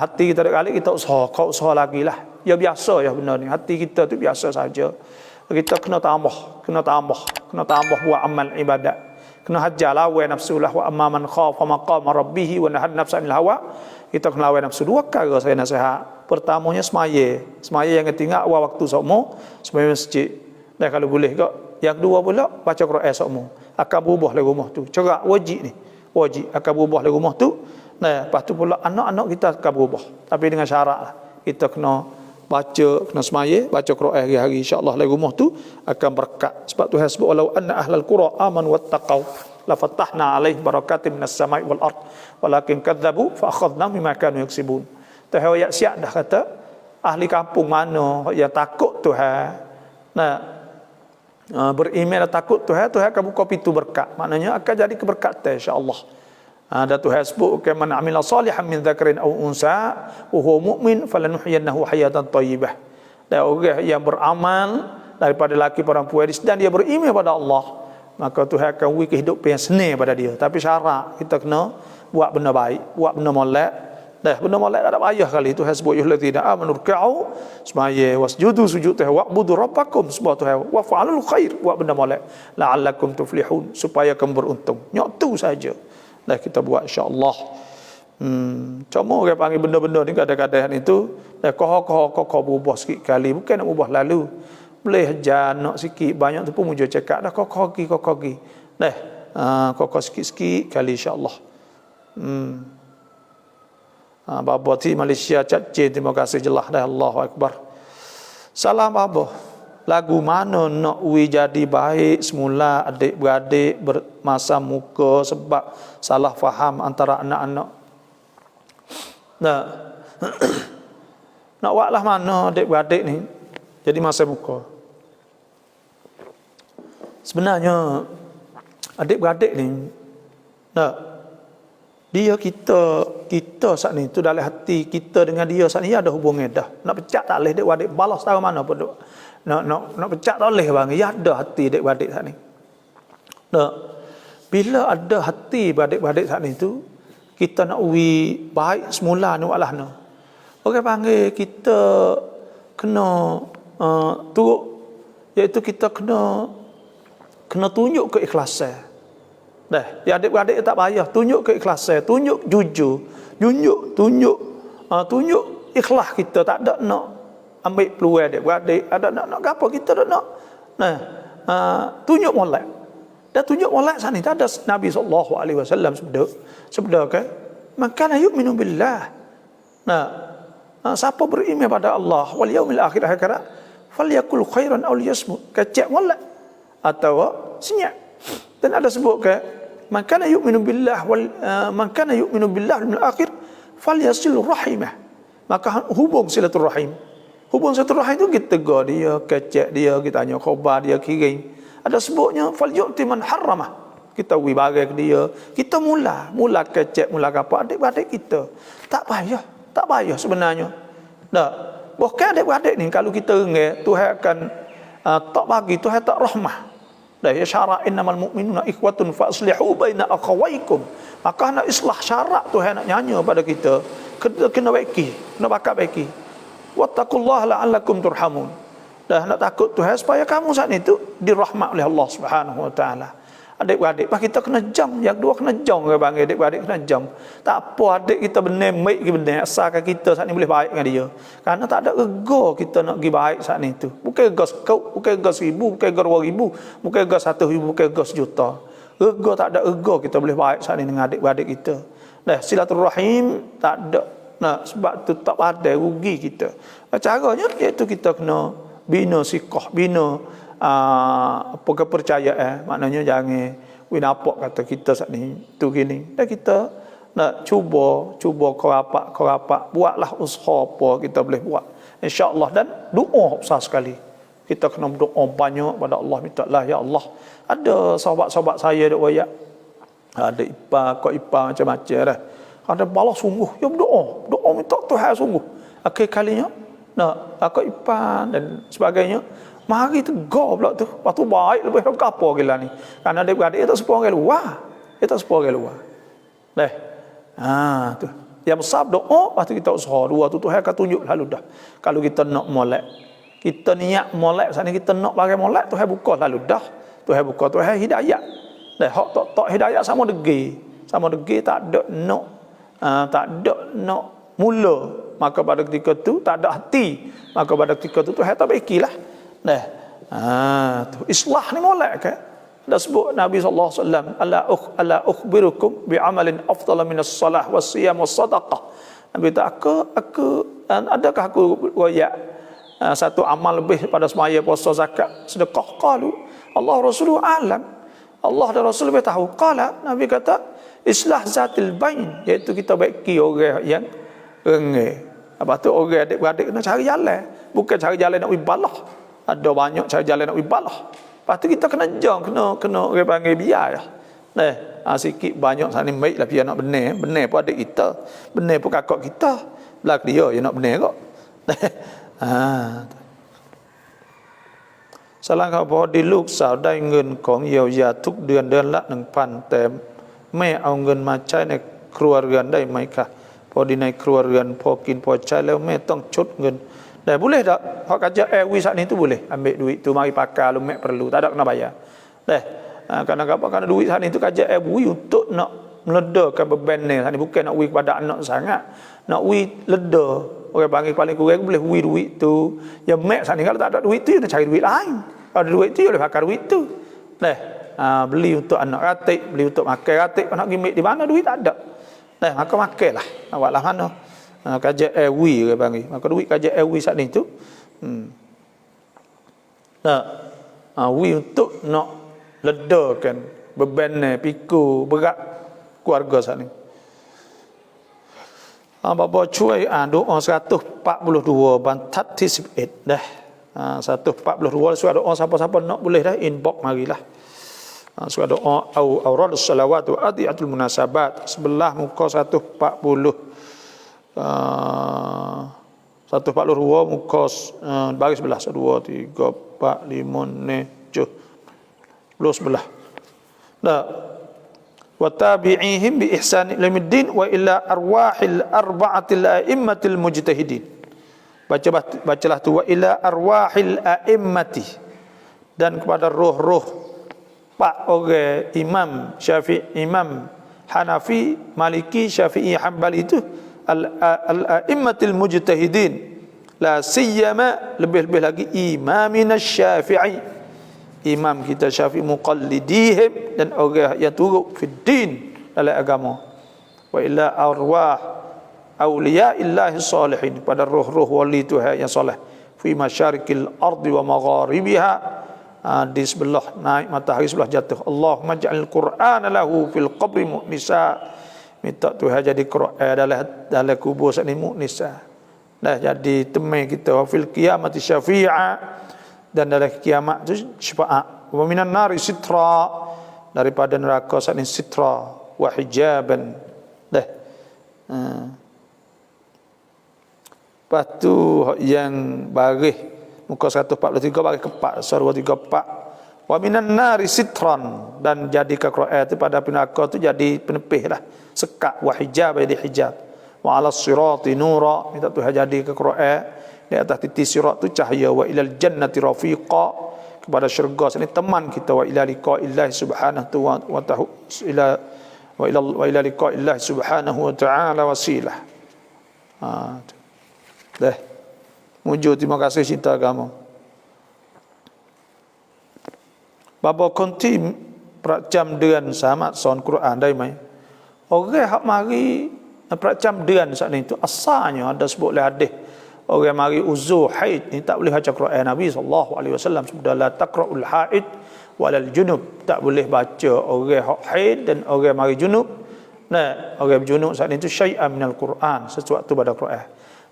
Hati kita duk galik, kita usaha lagi lah. Ya biasa ya benda ni. Hati kita tu biasa saja. Kita kena tambah buat amal ibadat. Kena hajar lawan nafsu lah. Wa amma man khafa maqama rabbih wa nahana nafsa 'anil hawa. Kita kena lawan nafsu. Dua perkara saya nasihat. Pertamanya semaya. Semaya yang ketiga awal waktu sokmo, semaya masjid. Dan kalau boleh ke, yang kedua pula baca Quran sokmo. Akan berubah lagi rumah tu. Cerak wajib ni. Wajib akan berubah lagi rumah tu. Nah, lepas tu pula anak-anak kita akan berubah. Tapi dengan syarat lah. Kita kena baca, kena semaya, baca Quran hari-hari, insya-Allah lagi rumah tu akan berkat. Sebab Tuhan sebut walau anna ahlal qura amanu wattaqau la fatahna alaihim barakatin minas samai wal ard walakin kadzabu fa akhadnahum bima kanu yaksibun. Tuhan ayat siap dah kata ahli kampung mana yang takut Tuhan. Nah, beriman dan takut Tuhan, Tuhan akan buka pintu berkat. Maknanya akan jadi keberkatan insya-Allah. Dan Tuhan sebut man amila salihan min dzakarin aw unsa wa huwa mu'min falanuhyiyannahu hayatan thayyibah. Dan orang yang beramal daripada lelaki perempuan dan dia beriman pada Allah, maka Tuhan akan beri kehidupan yang senang pada dia. Tapi syarat kita kena buat benda baik, buat benda molek. Dah benda molek tak ada payah kali. Tuhan sebut yuhladina amanu ruk'u semaya wasjudu sujud Tuhan wa'budu rabbakum sebab Tuhan wa fa'alul khair buat benda molek la'allakum tuflihun supaya kamu beruntung. Nyok tu saja. Dah kita buat insya-Allah. Cuma orang panggil benda-benda ni kadang-kadang itu dah koh berubah sikit kali, bukan nak ubah lalu. Boleh aja nak sikit banyak tu pun muncul cakap dah koh gi. Dah koh sikit-sikit kali insya-Allah. Bapa ti Malaysia Cacin, terima kasih jelah dah. Allahu Akbar. Salam bapa. Lagu mana nak jadi baik semula adik-beradik bermasa muka sebab salah faham antara anak-anak. Nah, nak buatlah mana adik-beradik ni jadi masa muka. Sebenarnya adik-beradik ni dia kita saat ni tu dalam hati kita dengan dia saat ni ada hubungan dah. Nak pecat tak boleh adik-beradik balas tahu mana pun duk. Nak pecat tak boleh bang. Ya ada hati adik-beradik saat ni. Bila ada hati adik-beradik saat ni tu kita nak baik semula ni walah no. Orang panggil kita kena turut iaitu kita kena tunjuk keikhlasan. Dah, ya adik-beradik tak payah tunjuk keikhlasan, tunjuk jujur, tunjuk ikhlas kita, tak ada nak ambil peluang adik-beradik, ada nak gapo kita tak nak. Tunjuk molek. Dan tunjuk molek sana tak ada Nabi sallallahu alaihi wasallam sebeda kan, maka la yu'minu billah. Siapa beriman pada Allah wal yaumil akhir akhirat falyakul khairan aw liyasmut. Kecek molek atau senyap. Dan ada sebut ke man kana yu'minu billah man kana yu'minu billah wal akhir falyasil rahimah. Maka hubung silaturahim. Hubung silaturahim itu kita tegur dia, kecek dia, kita tanya khabar dia, kirim. Ada sebutnya falyu'ti man harramah. Kita bagi dia. Kita mula kecek, mula apa adik-adik kita. Tak payah sebenarnya. Dah. Bukan adik-adik ni kalau kita rengek Tuhan akan tak bagi, Tuhan tak rahmah. Dah ya syarat innamal mu'minuna ikhwatun fa aslihu baina akhawaykum. Maka nak islah syarat Tuhan nak nyanyi pada kita. Kena baiki, kena bakat baiki. Wattaqullaha la'allakum turhamun. Dah nak takut Tuhan supaya kamu saat itu dirahmat oleh Allah Subhanahu wa taala. Adik-beradik kita kena jam, yang dua kena jam orang panggil adik-beradik kena jam. Tak apa adik kita benar baik ke benar asalkan kita saat ni boleh baik dengan dia. Karena tak ada rega kita nak pergi baik saat ni tu. Bukan rega sekau, bukan rega 1000, bukan rega 2000, bukan rega 1,000, bukan rega 1,000,000. Rega tak ada rega kita boleh baik saat ni dengan adik-beradik kita. Dah silaturahim tak ada. Sebab tu tak ada rugi kita. Caranya iaitu kita kena bina sikah, bina apa kepercayaan. Maknanya jangan nampak kata kita saat ni tu gini. Dan kita nak cuba kau rapat buatlah usaha apa kita boleh buat. insya-Allah. Dan doa besar sekali. Kita kena berdoa banyak pada Allah, minta lah ya Allah. Ada sahabat-sahabat saya dok wayak. Ada ipar macam-macam dah. Ada balas sungguh, ya doa minta Tuhan sungguh. Akhir kalinya akak ipar dan sebagainya, mari tegar pula tu. Lepas tu baik lebih apa gila ni. Kan adik-adik itu sepuluh orang luar. Itu 10 orang luar. Dah. Tu. Yang besar doa, lepas tu kita usaha. Dua tu Tuhan akan tunjuk lalu dah. Kalau kita nak molek, kita niat molek, saat ni kita nak pakai molek, Tuhan buka lalu dah. Tuhan buka, Tuhan hidayah. Dah, hak tak hidayah sama degi. Sama degi tak ada nak mula. Maka pada ketika tu tak ada hati. Maka pada ketika tu Tuhan tak baikilah. Dah. Tu islah ni molek ke? Dah sebut Nabi sallallahu alaihi wasallam, ala ukhbirukum bi amalin afdala min as-salah was-siyam was-sadaqah. Nabi kata aku adakah aku royak satu amal lebih pada semaya, puasa, zakat, sedekah? Qalu Allah Rasuluhu alam. Allah dan Rasul lebih tahu. Qala, Nabi kata islah zatil bain, iaitu kita baiki orang yang rengeh. Apa tu orang adik-beradik kena cari jalan, bukan cari jalan nak ibadah. Ada banyak cari jalan nak ibadah. Lepas tu kita kena jong, kena orang panggil biar ya. Sikit banyak sana ni baiklah biar nak benar pun adik kita, benar pun kakak kita. Belak dia nak benar kok. Salah kauพอดีลูกสาวได้เงินของเยียวยาทุกเดือนละ 1,000 แต่แม่เอาเงินมาใช้ในครัวเรือนได้ไหมคะพอดีในครัวเรือนพอกินพอใช้แล้วแม่ต้องชดเงินdah boleh tak? Hak kerja airway saat ni tu boleh. Ambil duit tu mari pakai lu mek perlu. Tak ada kena bayar. Dah. Kerana duit saat ni tu kerja airway untuk nak meledakan beban ni. Saat ni bukan nak wi kepada anak sangat. Nak wi leda. Orang panggil paling kurang boleh wi duit tu. Ya mek saat ni kalau tak ada duit tu dia cari duit lain. Kalau ada duit tu dia boleh pakai duit tu. Dah. Beli untuk anak ratik, beli untuk makan ratik. Nak pergi mek di mana duit tak ada. Dah, maka makanlah. Awaklah mana? Kajian airway orang panggil. Maka duit kajian airway saat ni tu wi untuk nak ledakan beban pikul berat keluarga saat ni. Bapa cuai doa 142 bantat 11 dah. 142 surah doa siapa-siapa nak boleh dah inbox marilah. Surah doa auradus salawat wa adiatul munasabat sebelah muka 142 muka baris sebelah 1 2 3 4 5 6 7 sebelah. Dah. Wa tabi'ihim bi ihsan ilmiddin wa ila arwahil arba'atil a'immatil mujtahidin. Bacalah tu wa ila arwahil a'immati, dan kepada roh-roh pak orang imam Syafi'i, imam Hanafi, Maliki, Syafi'i, Hanbali itu al-a'immatil mujtahidin, la siyama lebih-lebih lagi imamina Syafi'i, imam kita Syafi'i, muqallidihim, dan orang yang turut fi din dalam agama. Wa ila arwah awliyaillahi salihin, pada roh-roh wali Tuhan yang soleh, fi masyarikil ardi wa magharibiha, di sebelah naik matahari, sebelah jatuh. Allahumma ja'al Qur'ana lahu fil qabri mu'nisa, minta Tuhan jadi Quran dalam kubur saat ni mu'nisa, dah jadi temai kita. Wa fil qiyamati syafi'a, dan dalam kiamat tu syafaat. Wa minan nari sitra, daripada neraka saat ni sitra. Wa hijaban, dah. Lepas tu yang baris muka 143 baris keempat, surah 34. Wa minan nari sitran, dan jadi ke Quran tu pada neraka tu jadi penepih lah, sekat. Wa hijab, jadi hijab. Wa ala sirati nura, minta Tuhan jadi ke Quran di atas titik sirat tu cahaya. Wa ilal jannati rafiqa, kepada syurga sini teman kita. Wa ila liqa'illahi subhanahu wa ta'ala, wa ila liqa'illahi subhanahu wa ta'ala wasilah. Dah. Mujur terima kasih cinta agama. Bapa konti peracam ดือนสามารถสอนกุรอานได้ไหม? Orang hak mari peracam ดือนsaat ni tu asalnya ada sebut oleh hadis. Orang mari uzur haid ni tak boleh baca Quran. Nabi sallallahu alaihi wasallam sabda la taqra'ul haid walal junub, tak boleh baca orang hak haid dan orang mari junub. Nah, orang junub saat ni tu syai'an minal Quran, sesuatu pada Quran.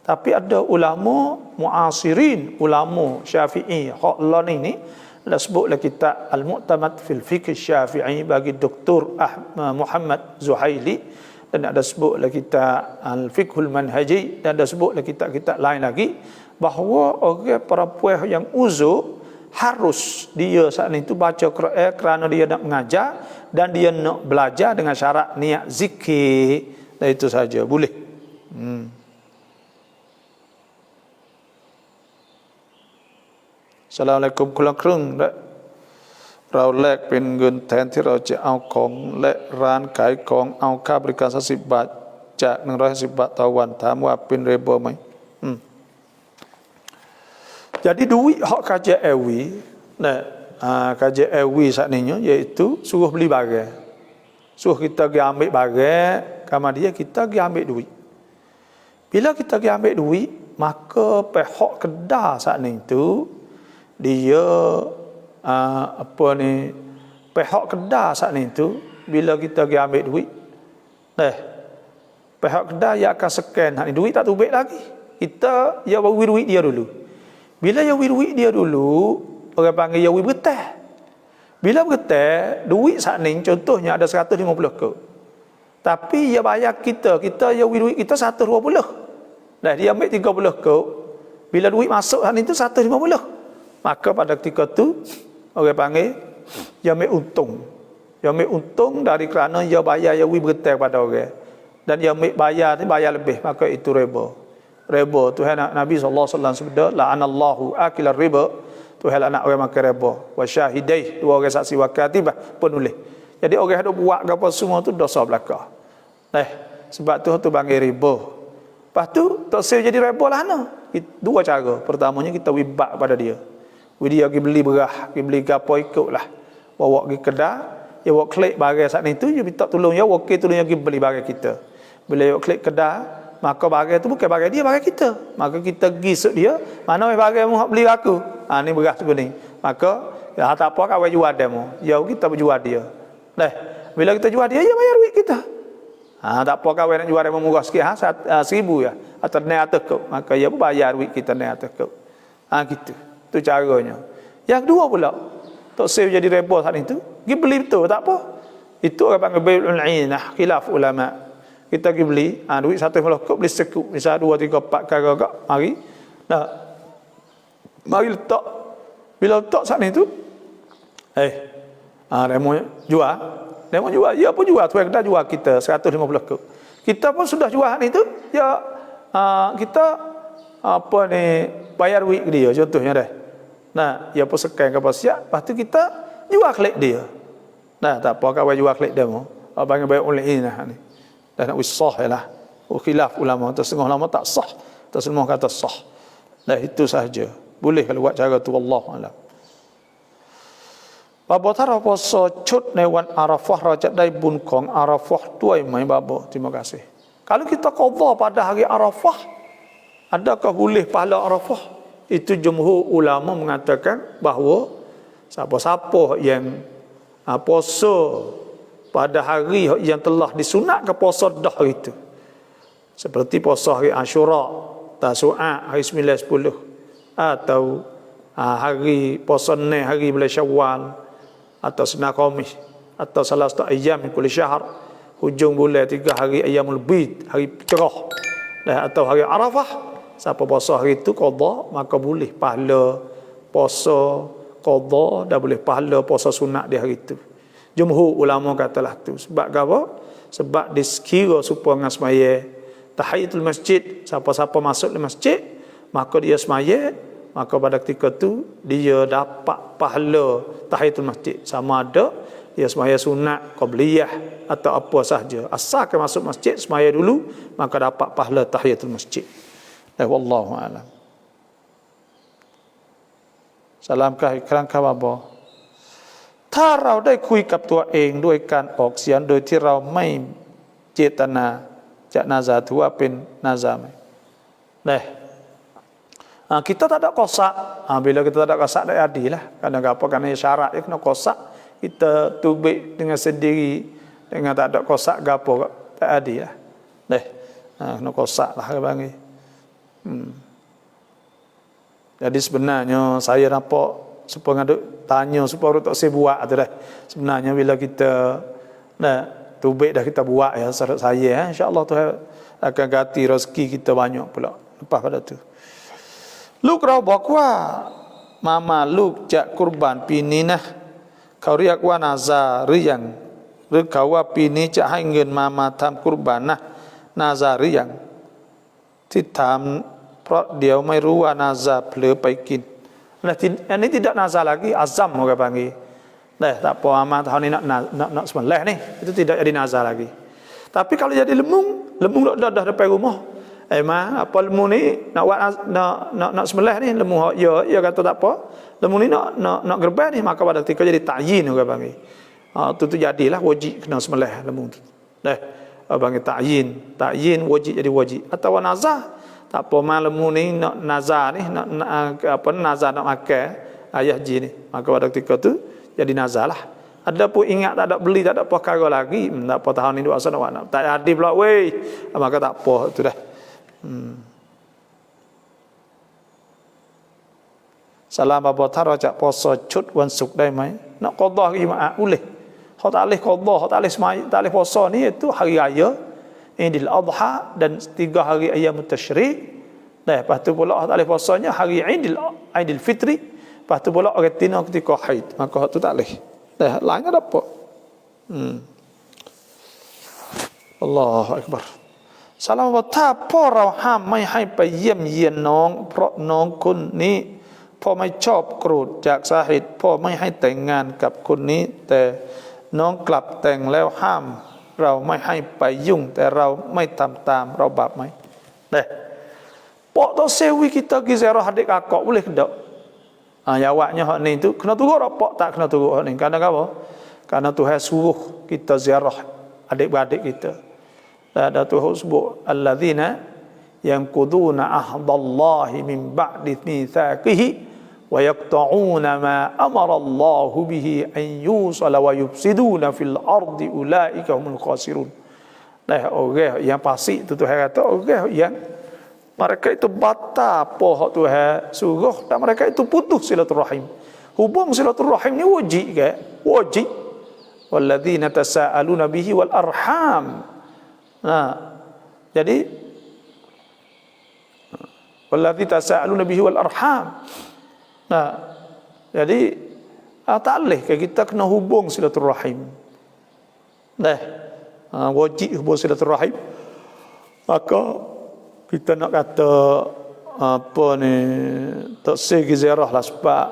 Tapi ada ulama muasirin, ulama Syafi'i, hak Allah ni ada sebutlah kitab Al-Mu'tamad fil Fiqh Syafi'i bagi Dr. Muhammad Zuhaili, dan ada sebutlah kitab Al-Fiqhul Manhaji, dan ada sebutlah kitab-kitab lain lagi bahawa orang perempuan yang uzur harus dia saat itu baca Quran kerana dia nak mengajar dan dia nak belajar dengan syarat niat zikir, dan itu saja boleh. Assalamualaikum คนละครึ่งเราแลกเป็นเงินแทนที่เราจะเอาของและร้านขายของเอาค่าบริการ30 บาทจาก150 บาทต่อวันถามว่าเป็นริบะไหมJadi duit hak KJLW, KJLW saat ini iaitu suruh beli barang. Suruh kita pergi ambil barang, kamar dia kita pergi ambil duit. Bila kita pergi ambil duit, maka pihak kedai saat ini tu dia pihak kedai saat ini tu bila kita pergi ambil duit, pihak kedai yang akan scan hak ni duit tak tubik lagi. Kita ya bagi duit dia dulu. Bila yawi duit dia dulu, orang panggil yawi bertah. Bila bertah, duit saat ni contohnya ada 150 ke. Tapi dia bayar kita yawi duit kita 120. Dah dia ambil 30 ke. Bila duit masuk saat ni tu 150. Maka pada ketika tu orang panggil dia ambil untung. Dia ambil untung dari kerana dia bayar yawi bertah pada orang. Dan dia ambil bayar ni bayar lebih, maka itu riba. Riba Tuhan Nabi sallallahu alaihi wasallam sebut la'anallahu akilar riba, Tuhan nak orang makan riba, wa syahidai, dua orang saksi wa katibah penulis. Jadi orang ada buat apa semua tu dosa belaka. Sebab tu panggil riba. Lepas tu tak sel jadi riba lah ana. Dua cara. Pertamanya kita wibak pada dia. Dia pergi beli berah, pergi beli gapo ikutlah. Bawa pergi kedai, dia bawa klik barang saat ni tu dia minta tolong ya, okey tolong dia pergi beli barang kita. Bila dia klik kedai, maka barang tu bukan barang dia, barang kita. Maka kita gisuk dia, mana barang mu beli aku? Ni beras kuning. Maka tak apa kau jual dia mu. Ya kita berjual dia. Bila kita jual dia, dia bayar duit kita. Tak apa kau nak jual dia murah sikit 1,000 ya atau naik atas kau. Maka dia bayar duit kita naik atas kau. Gitu. Tu caranya. Yang kedua pula, tak save jadi riba saat itu, pergi beli betul tak apa. Itu orang panggil bai'ul 'ainah, khilaf ulama. Kita pergi beli, duit 150 kop beli sekup, misal 2, 3, 4 kagak, mari. Mari letak. Bila letak saat ni tu, demo jual. Demo jual, ya pun jual, tuan kedai jual kita 150 kop. Kita pun sudah jual ni tu, ya kita bayar duit dia contohnya dah. Dia pun sekian ke apa siap, lepas tu kita jual klik dia. Tak apa kau jual klik demo. Abang baik oleh ini ni. Dan nak wisah lah. Khilaf ulama, setengah ulama tak sah, semua kata sah. Itu sahaja. Boleh kalau buat cara tu, wallahu alam. Babo tara poso cut newan Arafah rajat dai bun kong Arafah tuai mai babo. Terima kasih. Kalau kita qadha pada hari Arafah, adakah boleh pahala Arafah? Itu jumhur ulama mengatakan bahawa siapa-siapa yang puasa pada hari yang telah disunatkan puasa dah hari itu, seperti puasa hari Ashura, Tasu'a, hari 9, 10, atau hari puasa ni hari bulan Syawal, atau Senin Khamis, atau salah satu ayam kulli syahr, hujung bulan 3 hari Ayyamul Bid, hari cerah, atau hari Arafah. Siapa puasa hari itu qadha, maka boleh pahala puasa qadha dan boleh pahala puasa sunat di hari itu. Jumhur ulama katalah tu. Sebab apa? Sebab disekira supaya dengan semaya tahiyatul masjid. Siapa-siapa masuk di masjid, maka dia semaya, maka pada ketika tu dia dapat pahala tahiyatul masjid. Sama ada dia semaya sunat, qabliyah atau apa sahaja. Asalkan masuk masjid semaya dulu, maka dapat pahala tahiyatul masjid. Wallahu a'lam. Salamkah ikramkah babo. ถ้าเราได้คุยกับตัวเองด้วยการออกเสียงโดยที่เราไม่เจตนาจะนาซาถือว่าเป็นนาซาไหม kita tak ada kosak. Bila kita tak ada kosak tak adil lah. Kerana syarat dia kena kosak, kita tubik dengan sendiri dengan tak ada kosak gapo tak adil lah. Kena kosak lah bang. Jadi sebenarnya saya nampak supaya ngaduk tanya supaya tak saya buat tu dah. Sebenarnya bila kita tubik dah kita buat ya syarat saya insya-Allah Tuhan akan ganti rezeki kita banyak pula lepas pada tu. Lu kau bakwa mama lu jak kurban pini nah. Kau riak wa nazar yang kau pini jak hangen mama tam kurban nah nazar yang ที่ถามเพราะเดี๋ยวไม่รู้ว่านาซาเผลอไปกิน อันนี้ tidak nazar lagi azam orang panggil. Tak apa amat tahun ni nak sembelih ni, itu tidak jadi nazar lagi. Tapi kalau jadi lemung dah depan rumah. Apa lemung ni nak buat nak sembelih ni lemung ya kata tak apa. Lemung ni nak gerbang ni maka pada ketika jadi ta'yin orang panggil. Tu jadilah wajib kena sembelih lemung tu. Bagi ta'yin wajib jadi wajib atau nazar tak apa lemung ni nak nazar ni nak nazar nak makan ayah ji ni maka pada ketika tu jadi nazar lah. Ada pun ingat tak ada beli tak ada perkara lagi tak apa tahun ni dua sana nak tak ada pula weh maka tak apa tu dah. Salam apa thara jak puasa ชุด วันศุกร์ได้ไหม nak qada ke jemaah boleh. Hak tak boleh qada, hak tak boleh semai, tak boleh puasa ni itu hari raya Idul Adha dan 3 hari ayam tasyrik. Lepas tu pula tak boleh puasanya hari Aidil Fitri. Lepas tu pula orang tina ketika haid. Maka hak tu tak boleh. Lainnya dapat. Allahu Akbar. สารวัตรถ้าพ่อเราห้ามไม่ให้ไปเยี่ยมเยียนน้องเพราะน้องคนนี้พ่อไม่ชอบโกรธจากสาเหตุพ่อไม่ให้แต่งงานกับคนนี้แต่น้องกลับแต่งแล้วห้ามเราไม่ให้ไปยุ่งแต่เราไม่ทำตามเราบาปไหมPok tu sewi kita pergi ziarah adik kakak boleh ke tak? Jawabnya hak ni tu kena turut tak pok tak kena turut hak ni. Kerana apa? Kerana Tuhan suruh kita ziarah adik-beradik kita. Dan Tuhan sebut alladzina yanquduna ahdallahi min ba'di mitsaqihi wa yaqta'una ma amara Allahu bihi an yusala wa yufsiduna fil ardi ulaika humul khasirun. Orang yang fasik tu Tuhan kata orang yang mereka itu batal apa hak Tuhan suruh dan mereka itu putus silaturahim. Hubung silaturahim ni wajib ke? Wajib. Walladzina tasaaluna bihi wal arham. Jadi walladzina tasaaluna bihi wal arham. Jadi tak boleh ke kita kena hubung silaturahim. Wajib hubung silaturahim. Maka kita nak kata apa ni tak segi ziarah lah sebab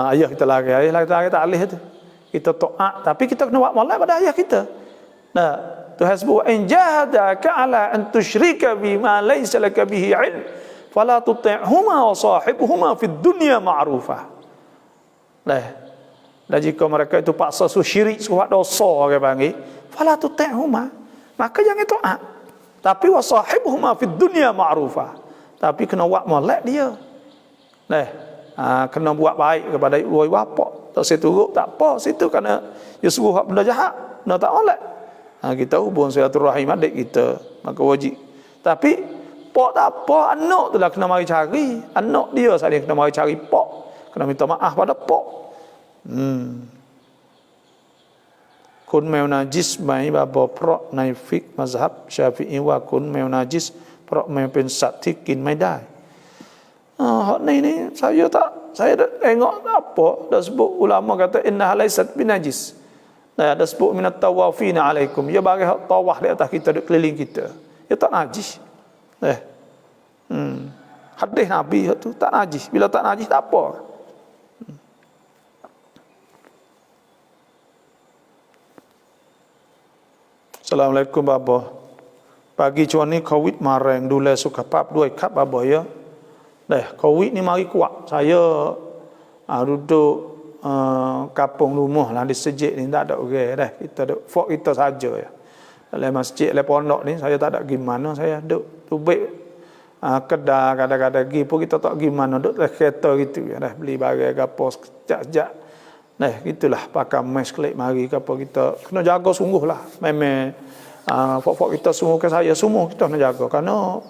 ayah kita lagi tak alih tu kita taat tapi kita kena buat molek pada ayah kita. Tuhan sebut in jahadaka ala an tusyrika bima laysa laka bihi ilm fala tuti'huma wa sahibuhuma fid dunya ma'rufah. Dan jika mereka itu paksa syirik suat dosa orang panggil fala tuti'huma maka jangan taat. Tapi wasahibuhuma fid dunya ma'rufah. Tapi kena buat molek dia. Kena buat baik kepada ibu bapa. Tak seturut tak apa situ kerana dia suruh buat benda jahat, benda tak molek. Kita hubung silaturahim adik kita, maka wajib. Tapi pak tak apa, anak tu lah kena mari cari. Anak dia saja kena mari cari pak. Kena minta maaf pada pak. Kunแมวนาจิสไหมบาบอกเพราะในฟิกมัซฮับชาฟิอีว่าคุณแมวนาจิสเพราะแมวเป็นสัตว์ที่กินไม่ได้นี่saya tengok apa dah sebut ulama kata innaha laysat binajis. Dah sebut minat tawafina alaikum ya bagi tawaf di atas kita duk keliling kita ya tak najis. Hadis Nabi tu tak najis, bila tak najis tak apa. Assalamualaikum bapa. Pagi cuan ni COVID มาแรงดูแลสุขภาพด้วยครับบาya. COVID ni mari kuat. Saya duduk kampung rumah lah di sejik ni tak ada orang kita duduk fok kita saja ya. Dalam masjid dalam pondok ni saya tak ada gimana saya duduk tubik kedai kadang-kadang pergi pun kita tak gimana duduk dalam kereta gitu ya. Beli barang gapo sekejap-sekejap. Gitulah pakai mask klik mari apa kita kena jaga sungguh lah. Memang fok kita sungguh ke saya semua kita kena jaga kerana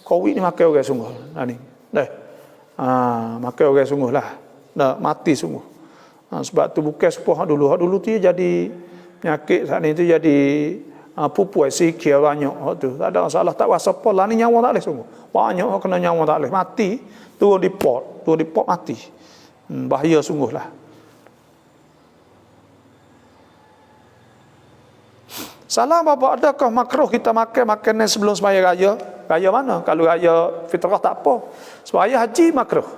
Covid ni makan orang sungguh. Ni. Makan orang sungguh lah. Mati sungguh. Sebab tu bukan sepuh dulu. Hak dulu tu jadi penyakit saat ni tu jadi pupuai sikit banyak tu. Tak ada masalah, tak rasa apa lah ni nyawa tak boleh sungguh. Banyak kena nyawa tak boleh. Mati, turun di pot mati. Bahaya sungguh lah. Salam bapa, adakah makruh kita makan makanan sebelum sembahyang raya? Raya mana? Kalau raya fitrah tak apa. Sembahyang haji makruh.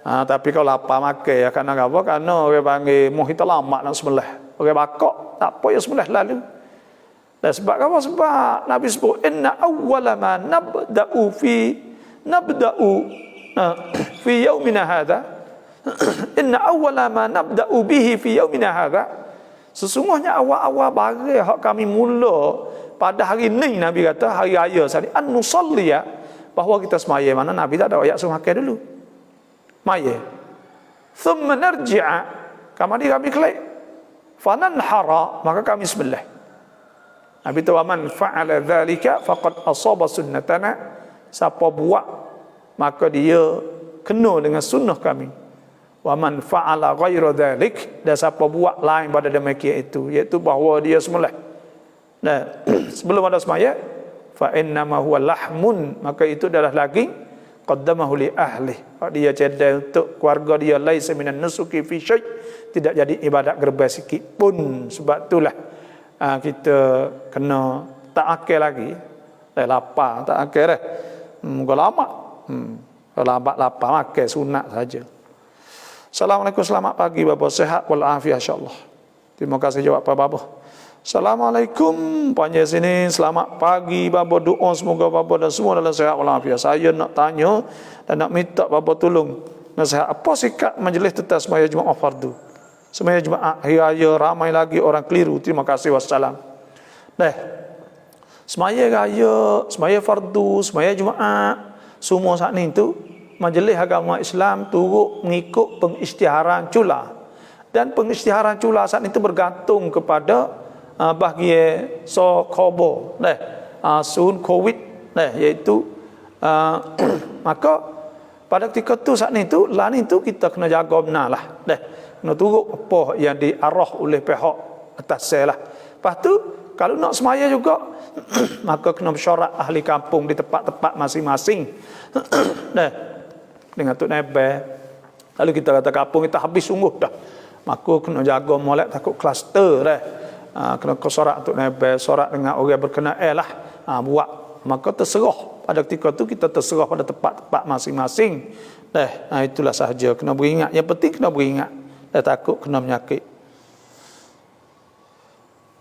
Tapi kalau lapar makan ya kerana apa? Kerana orang panggil muh kita lama nak sembelih. Orang bakok tak apa ya sembelih lalu. Dan sebab apa? Sebab Nabi sebut inna awwala ma nabda'u fi yaumina hadha. Inna awwala ma nabda'u bihi fi yaumina hadha. Sesungguhnya awal-awal barang hak kami mula pada hari ni, Nabi kata hari raya sari an-nusalliya, bahawa kita semaya mana Nabi tak ada ayat suruh makan dulu. Maya. Thumma narji'a, kemudian kami kelak. Fananhara, maka kami sembelih. Nabi tu man fa'ala dzalika faqad asaba sunnatana. Siapa buat maka dia kena dengan sunnah kami. Wa man fa'ala ghaira dzalik, dan siapa buat lain pada demikian itu, iaitu bahawa dia sembelih. Sebelum ada semaya, fa innama huwa lahmun, maka itu adalah lagi qaddamahu li ahli. Dia cedai untuk keluarga dia, laisa minan nusuki fi syai', tidak jadi ibadat gerbai sikit pun. Sebab itulah kita kena tak akal lagi. Lapar tak akal dah. Muka lama. Kalau lapar makan sunat saja. Assalamualaikum, selamat pagi Bapa, sehat walafiat insyaallah. Terima kasih jawab Pak Bapa. Assalamualaikum, panjang sini, selamat pagi Bapa, doa semoga Bapa dan semua dalam sehat walafiat. Saya nak tanya dan nak minta Bapa tolong nasihat, apa sikap majlis tetap sembahyang Jumaat fardu? Sembahyang Jumaat hari raya ramai lagi orang keliru. Terima kasih, wassalam. Sembahyang raya, sembahyang fardu, sembahyang Jumaat, semua saat ni tu Majlis Agama Islam turut mengikut pengisytiharan cula. Dan pengisytiharan cula saat itu bergantung kepada bahagian kobo, sun covid, iaitu maka pada ketika tu saat itu lah ni tu kita kena jaga benar lah, kena turut apa yang diarah oleh pihak atas saya lah. Lepas tu kalau nak semaya juga maka kena bersyarat ahli kampung di tempat-tempat masing-masing. Dengan Tok Nebe. Lalu kita kata kampung kita habis sungguh dah. Maka kena jaga molek takut kluster dah. Kena sorak Tok Nebe, sorak dengan orang berkenaan lah. Buat. Maka terserah. Pada ketika tu kita terserah pada tempat-tempat masing-masing. Itulah sahaja. Kena beringat. Yang penting kena beringat. Takut kena menyakit.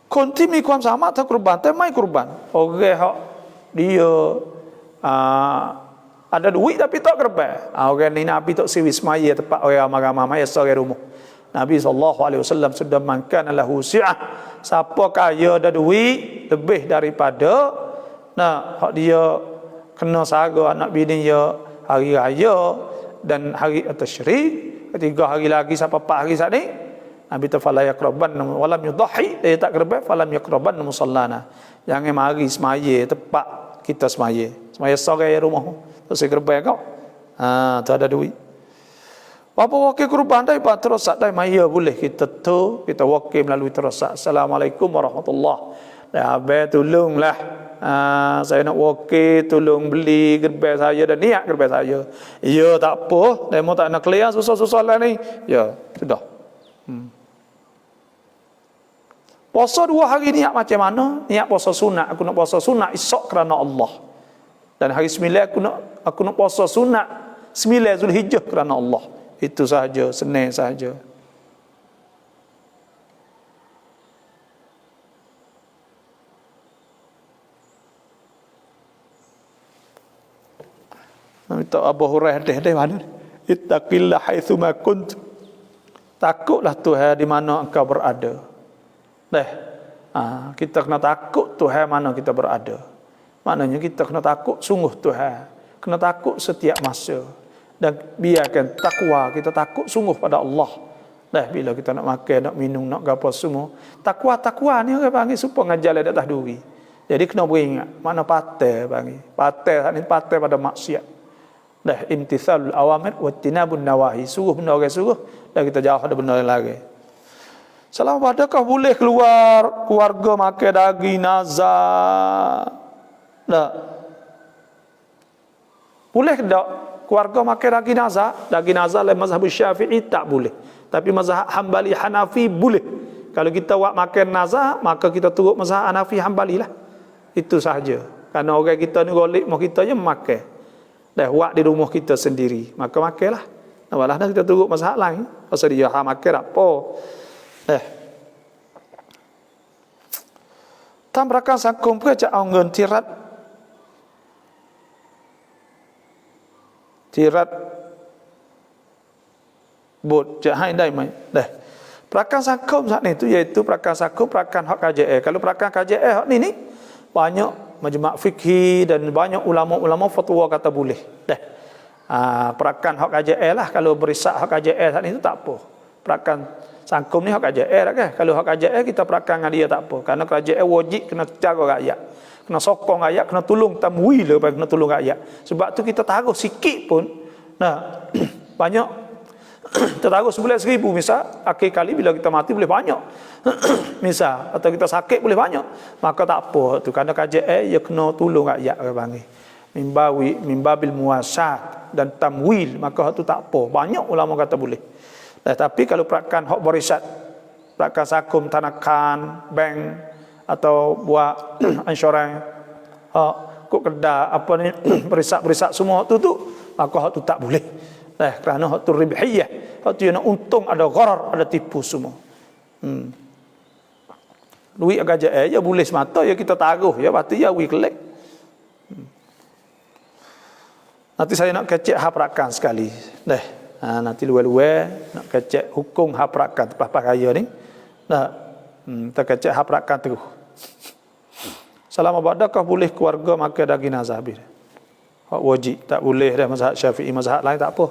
Konti mi kuam sama tak kurban. Tak mai kurban. Orang hak dia ada duit tapi tak kerba. Orang ni Nabi tak siwi semaya tempat orang ramai-ramai seorang rumah. Nabi SAW sudah makan lahu si'ah. Siapa kaya ada duit lebih daripada hak dia kena sara anak bini dia hari raya dan hari tasyrik, 3 hari lagi sampai 4 hari saat ni, Nabi tu fala yaqraban walam yudhi, dia tak kerba falam yaqraban musallana. Jangan mari semaya tempat kita semaya seorang rumah. Saya kerba kau. Tu ada duit. Apa wakil kurban dah terus dah maya boleh kita tu kita wakil melalui terus. Assalamualaikum warahmatullahi. Dah abai tolonglah. Saya nak wakil tolong beli gerbai saya dan niat gerbai saya. Ya tak apa, demo tak nak clear susah-susah lah ni. Ya, sudah. Puasa 2 hari niat macam mana? Niat puasa sunat. Aku nak puasa sunat esok kerana Allah. Dan hari 9 aku nak puasa sunat 9 Zulhijjah kerana Allah. Itu sahaja, Senin sahaja. Minta Abu Hurairah deh mana? Ittaqillah haitsu ma kunt. Takutlah Tuhan di mana engkau berada. Kita kena takut Tuhan mana kita berada. Maknanya kita kena takut sungguh Tuhan. Kena takut setiap masa. Dan biarkan takwa, kita takut sungguh pada Allah. Bila kita nak makan, nak minum, nak apa semua. Takwa ni orang panggil supaya ngajar di atas duri. Jadi kena beringat mana patai bagi. Patai ni patai pada maksiat. Dah imtithalul awamir wa tinabun nawahi. Suruh benda orang suruh dan kita jauh ada benda lagi. Salam adakah boleh keluar keluarga makan daging nazar? Tak. Boleh tak keluarga makan daging nazar? Daging nazar dalam mazhab Syafi'i tak boleh. Tapi mazhab Hambali Hanafi boleh. Kalau kita buat makan nazar, maka kita turut mazhab Hanafi Hambali lah. Itu sahaja. Karena orang kita ni golek mau kita je makan. Dah buat di rumah kita sendiri, maka makanlah. Nawalah dah kita turut mazhab lain. Pasal dia makan apa? Tam rakan sangkum ke cak งิน tirat botจะให้ได้ไหม dah perakan sangkum saat ni tu iaitu perakan sangkum perakan hak KJL. Kalau perakan KJL hak ni banyak majma' fikih dan banyak ulama-ulama fatwa kata boleh. Dah perakan hak KJL lah. Kalau berisak hak KJL saat ni tu tak apa. Perakan sangkum ni hak KJL kan. Kalau hak KJL kita perakan dengan dia tak apa. Kerana KJL wajib kena jaga rakyat. Kena sokong rakyat, kena tolong tamwil lepas kena tolong rakyat. Sebab tu kita taruh sikit pun. Nah, banyak kita taruh 11,000 misal, akhir kali bila kita mati boleh banyak. Misal atau kita sakit boleh banyak. Maka tak apa tu kerana KJL ya kena tolong rakyat orang panggil. Mimbabil muasat dan tamwil, maka tu tak apa. Banyak ulama kata boleh. Tapi kalau perakan hak barisan, perakan sakum tanakan, bank atau buat insurans, kok kedai apa ni berisak semua tu maka hak tu tak boleh. Kerana hak tu ribhiyah, hak tu yang untung, ada gharar, ada tipu semua. Duit agak ya boleh semata ya kita taruh ya pasti ya we collect. Nanti saya nak kecek haperakan sekali. Nanti luar-luar nak kecek hukum haperakan tepat raya ni. Kita kecek haperakan terus. Salam abadakah boleh keluarga makan daging nazar? Hak wajib tak boleh dah mazhab Syafi'i, mazhab lain tak apa.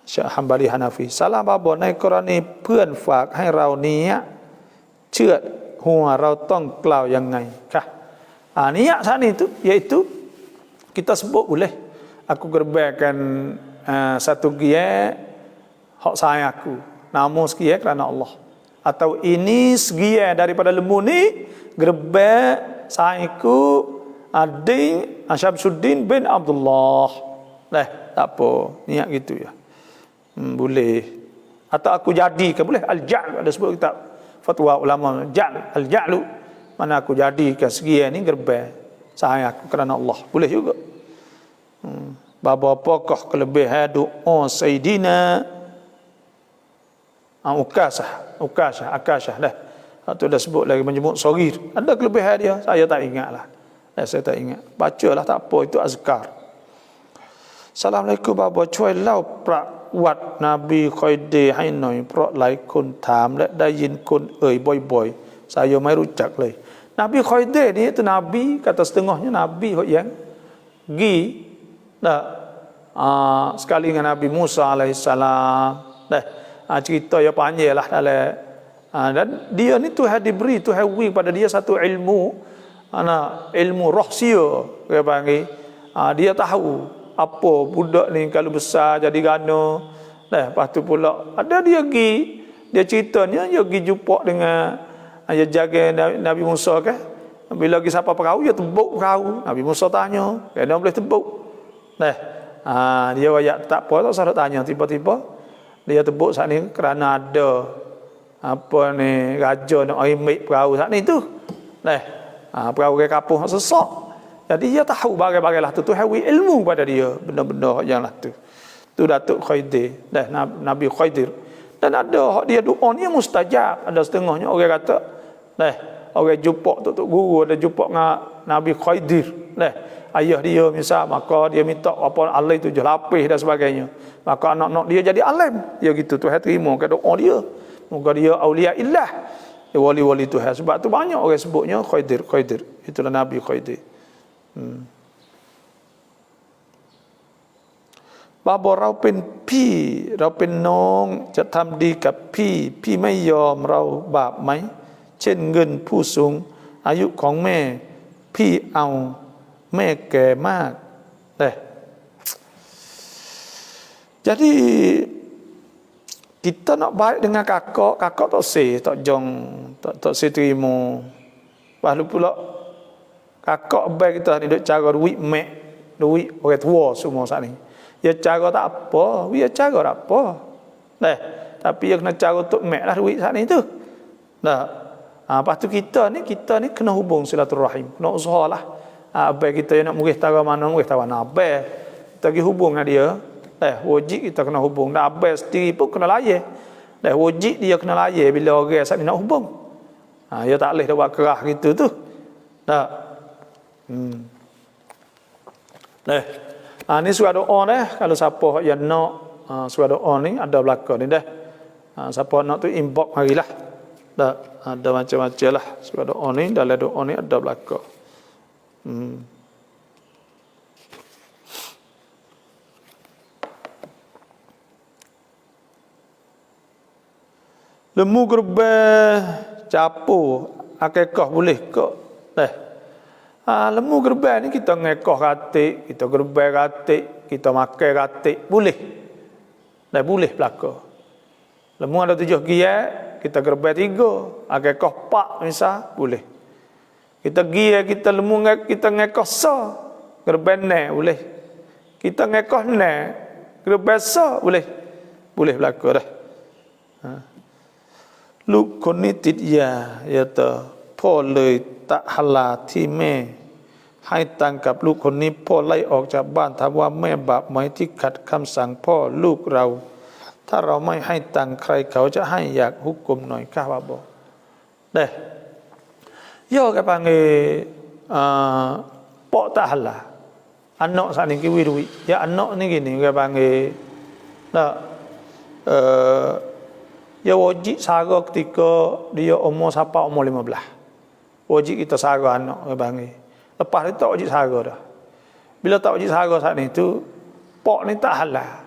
Syekh Hambali Hanafi. Salam baboในกรณีเพื่อนฝากให้เรานี้เชื่อดหัวเราต้องกล่าวยังไงkah? Niat saat itu iaitu kita sebut boleh aku gerbakan satu gie hak sayang aku, namun sekian kerana Allah. Atau ini segian daripada lembu ni gerbek sayangku adik Syamsuddin bin Abdullah. Tak apa, niat gitu ya. Boleh. Atau aku jadikan, boleh al-ja'l, ada sebut kitab fatwa ulama ja'l, al-ja'lu, mana aku jadikan segian ni gerbek sayang aku kerana Allah. Boleh juga. Apakah kelebihan doa Sayyidina Akashah dah. Itu dah sebut lagi menyebut sagir. Ada kelebihan dia, saya tak ingat lah. Saya tak ingat. Bacalah tak apa, itu azkar. Assalamualaikum บ่าวช่วยเล่าประวัตินบีคอยเดให้หน่อยเพราะหลายคนถามและได้ยินคนเอ่ยบ่อยๆ saya ไม่รู้จักเลย Nabi Khaidir ni itu Nabi, kata setengahnya Nabi yang sekali dengan Nabi Musa alaihissalam. Cerita yang panjang lah dan dia ni Tuhan diberi, Tuhan beri pada dia satu ilmu, ilmu rahsia dia panggil. Dia tahu apa budak ni kalau besar jadi gana. Lepas tu pula ada dia ceritanya dia pergi jumpa dengan dia jaga Nabi Musa kan. Bila pergi siapa perahu dia tebuk perahu. Nabi Musa tanya, kenapa boleh tebuk? Dia wayak tak apa, tak usah tanya. Tiba-tiba dia tebuk saat ni kerana ada apa ni raja nak ambil perahu saat ni tu. Perahu ke kampung sesak. Jadi dia tahu bagai-bagai lah tu. Tuhan beri ilmu pada dia benda-benda yang lah tu. Tu Datuk Khaidir, Nabi Khaidir. Dan ada dia doa ni mustajab. Ada setengahnya orang kata, orang jumpa tu guru ada jumpa dengan Nabi Khaidir. Ayah dia misal, maka dia minta apa alai 7 lapis dan sebagainya. Maka anak-anak dia jadi alim. Dia gitu Tuhan terima ke doa dia. Moga dia aulia illah. Dia wali-wali Tuhan. Sebab tu banyak orang sebutnya Khaidir. Itulah Nabi Khaidir. บาบอกเราเป็นพี่เราเป็นน้องจะทำดีกับพี่ไม่ยอมเราบาปไหมเช่นเงินผู้สูงอายุของแม่ พี่เอาแม่แก่มากjadi kita nak baik dengan kakak tak sih, tak jong, tak sih terima. Lalu pula kakak baik kita ni duk cara duit mek, duit orang tua semua saat ni. Ya cara tak apa, dia cara tak apa. Tapi dia kena cara untuk mek lah duit saat ni tu. Lepas tu kita ni kena hubung silaturahim, kena usahalah. Baik kita nak murih tara mana, baik kita pergi hubung dengan dia. Wajib kita kena hubung. Dan abang sendiri pun kena layan. Wajib dia kena layan bila orang saat ni nak hubung. Dia tak boleh dah buat kerah gitu tu. Ni surah doa kalau siapa yang nak surah doa ni ada belakang ni siapa nak tu inbox marilah. Ada macam-macam lah surah doa ni, dalam doa ni ada belakang. Lemu gerbang capu akikah boleh ke? Lemu gerbang ni kita ngekah katik, kita gerbang katik, kita makan katik, boleh. Boleh belaka. Lemu ada 7 giat, kita gerbang 3, akikah 4 misal, boleh. Kita giat, kita lemu kita ngekah sa, gerbang ne boleh. Kita ngekah ne, gerbang sa boleh. Boleh belaka dah.ลูกคนนี้ติดยาพ่อเลยตะหลาที่แม่ให้ตังกับลูกคนนี้พ่อไล่ออกจากบ้านถามว่าแม่บาปไหมที่ขัดคำสั่งพ่อลูกเราถ้าเราไม่ให้ตังใครเขาจะให้อยากฮุกกลมหน่อยข้าว่าบอกย่อกับpanggil pok tak halal anak saat ni kiwi ya anak ni giniกับpanggil ya wajib sara ketika dia umur sampai umur 15. Wajib kita sara anak banggi. Lepas itu tak wajib sara dah. Bila tak wajib sara saat ni tu, pok ni tak halal.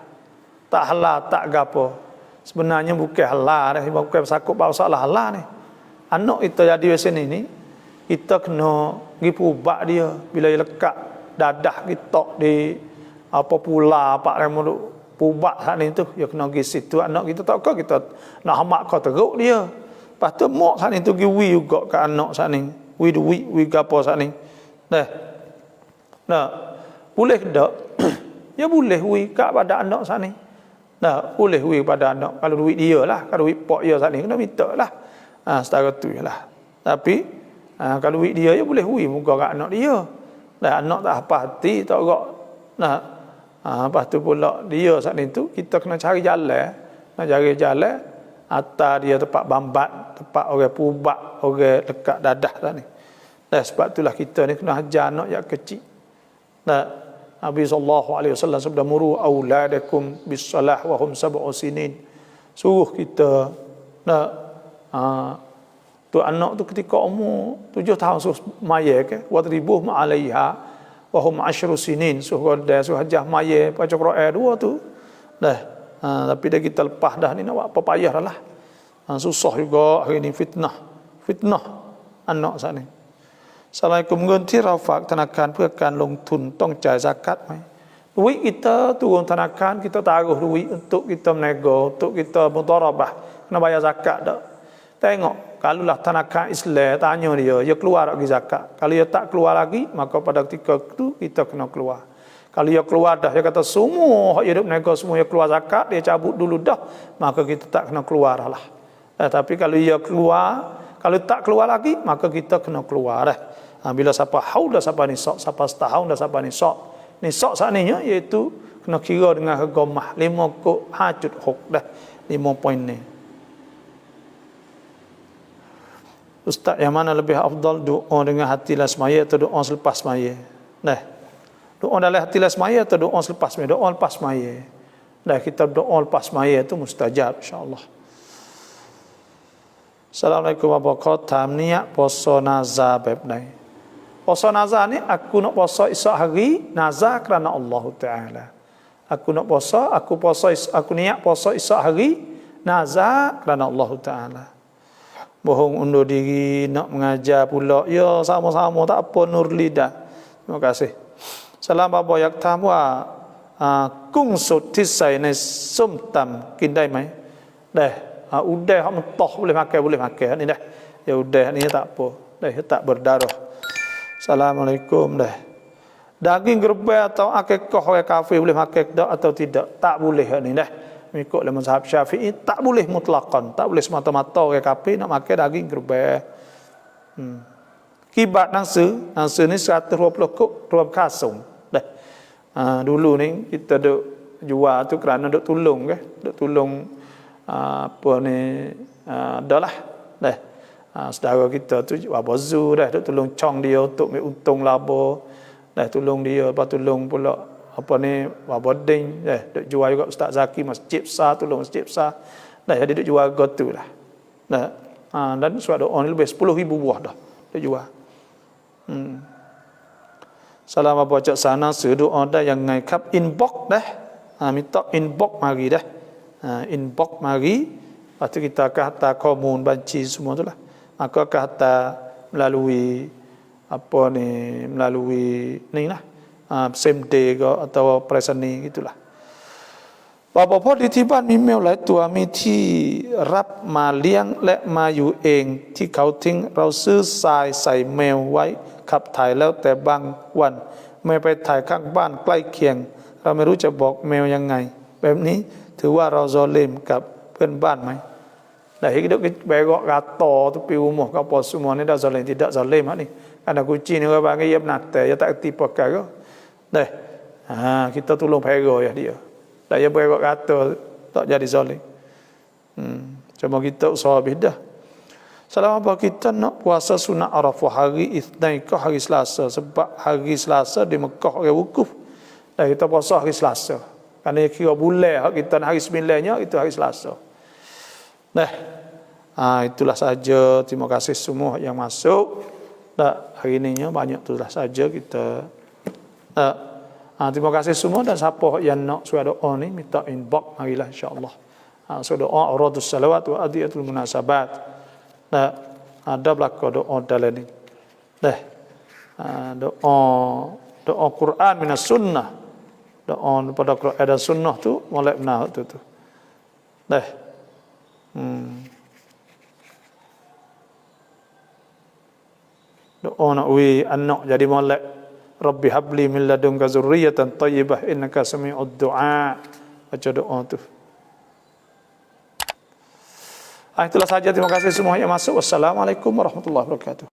Tak halal, tak gapo. Sebenarnya bukan halal dah, bukan sakut bau salah halal ni. Anak kita jadi macam ni, kita kena pergi pubak dia bila dia lekat dadah kita di apa pula apa remu pubak saat ni tu, dia kena pergi situ. Anak kita tak kau kita nak hamak kau teruk dia. Lepas tu mak saat ni tu pergi wi juga ke anak saat ni. Wi gapo saat ni. Boleh tak? Ya boleh wi kat pada anak saat ni. Boleh wi pada anak. Kalau duit dia lah, kalau duit pok dia saat ni kena minta lah. Setara tu lah. Tapi kalau duit dia, ya boleh wi muka kat anak dia. Anak tak apa hati, tak gerak. Lepas tu pula dia saat ni tu kita kena cari jalan, nak cari jalan atas dia tempat bambat, tempat orang pubak, orang dekat dadah saat ni. Sebab itulah kita ni kena ajar anak yang kecil. Nabi sallallahu alaihi wasallam sabda muru auladakum bis-salah wa hum 7 sinin. Suruh kita tu anak tu ketika umur 7 tahun suruh maya ke wadribuh ma'alaiha wa hum 10 sinin suruh hajah maya baca Quran 2 tu tapi dah kita lepas dah ni nak buat apa payah dah lah. Susah juga hari ni fitnah anak saat ni. Assalamualaikum เงินที่เราฝากธนาคารเพื่อการลงทุนต้องจ่ายซะกัตไหม duit kita turunธนาคารkita taruh duit untuk kita menego untuk kita mudharabah kena bayar zakat tak. Tengok kalau lah thanakan Islam tanya dia keluar lagi zakat. Kalau dia tak keluar lagi maka pada ketika itu kita kena keluar. Kalau dia keluar dah dia kata semua hak hidup nego semua dia keluar zakat dia cabut dulu dah maka kita tak kena keluar lah. Tapi kalau dia keluar kalau tak keluar lagi maka kita kena keluar dah. Bila siapa haul dah siapa nisab siapa setahun dah siapa nisab saat ni iaitu kena kira dengan harga mah 5.5 dah 5 poin ni. Ustaz yang mana lebih afdal doa dengan hati lepas semaya atau doa selepas semaya? Doa dalam hati lepas semaya atau doa selepas semaya? Doa lepas semaya. Kita doa lepas semaya itu mustajab insya-Allah. Assalamualaikum warahmatullahi wabarakatuh. Tham niat puasa nazar bab ni. Puasa nazar ni aku nak puasa esok hari nazar kerana Allah Taala. Aku nak puasa, aku niat puasa esok hari nazar kerana Allah Taala. bohong undur diri, nak mengajar pula. Ya, sama-sama tak apa nur lidah. Terima kasih. Salam bapa yak thamว่ากุ้งสดที่ใส่ในส้มตำกินได้ไหมได้udah hak mentah boleh makan ni dah. Ya udah ni tak apa. Dah tak berdarah. Assalamualaikum dah. Daging kerbau atau akikah orang kafir boleh makan atau tidak? Tak boleh ni dah. Mengikut dalam mazhab Syafi'i tak boleh mutlaqan, tak boleh semata-mata orang kafir nak makan daging kerbau. Kibat nangsu ni 120 kok รวมค่าส่งdah. Dulu ni kita duk jual tu kerana duk tolong ke, duk tolong apa ni dah. Saudara kita tu wabazu dah duk tolong cong dia untuk untung laba. Dah tolong dia, lepas tolong pula apa ni waboding dah duk jual juga Ustaz Zaki masjid besar, tolong masjid besar. Dah jadi duk jual gotu lah. Dah. Dan surat doa ni lebih 10,000 buah dah duk jual. Salam apa cak sana doa dah yang ngai kap inbox dah. Minta inbox mari dah. Inbox mari. Lepas tu kita akan hantar komun banci semua tu lah. Maka akan hantar melalui apa ni, melalui ni lah. Same day ke atau presani gitulah. ปปพที่ที่บ้านมีแมวหลายตัวมีที่รับมาเลี้ยงและมาอยู่เองที่เขาทิ้งเราซื้อทรายใส่แมวไว้ขับถ่ายแล้วแต่บางวันแมวไปถ่ายข้างบ้านใกล้เคียงเราไม่รู้จะบอกแมวยังไงแบบนี้ถือว่าเราซอเลมกับเพื่อนบ้านไหมDah hidup begok kata tu pi rumah ke apa semua ni dah zalim tidak zalim hak ni. Ada kucing ni orang panggil ya benate ya tak erti pakai ke. Dah. Kita tolong pera ya dia. Dah ya begok kata tak jadi zalim. Cuma kita usaha dah. Selama apa kita nak puasa sunat Arafah hari Isnin ke hari Selasa sebab hari Selasa di Mekah orang wukuf. Dah kita puasa hari Selasa. Kerana kira bulan kita hari 9-nya itu hari Selasa. Itulah saja. Terima kasih semua yang masuk. Hari ininya banyak itulah saja kita. Terima kasih semua dan siapa yang nak suara doa ni minta inbox marilah insya-Allah. Suara doa uradus salawat wa adiyatul munasabat. Ada belaka doa dalam ni. Doa Quran minas sunnah. Doa pada Quran dan sunnah tu molek benar tu. Doa nak anak jadi molek. Rabbi habli min ladunka zurriyatan thayyibah innaka sami'ud du'a. Baca doa tu. Itulah saja, terima kasih semua yang masuk. Wassalamualaikum warahmatullahi wabarakatuh.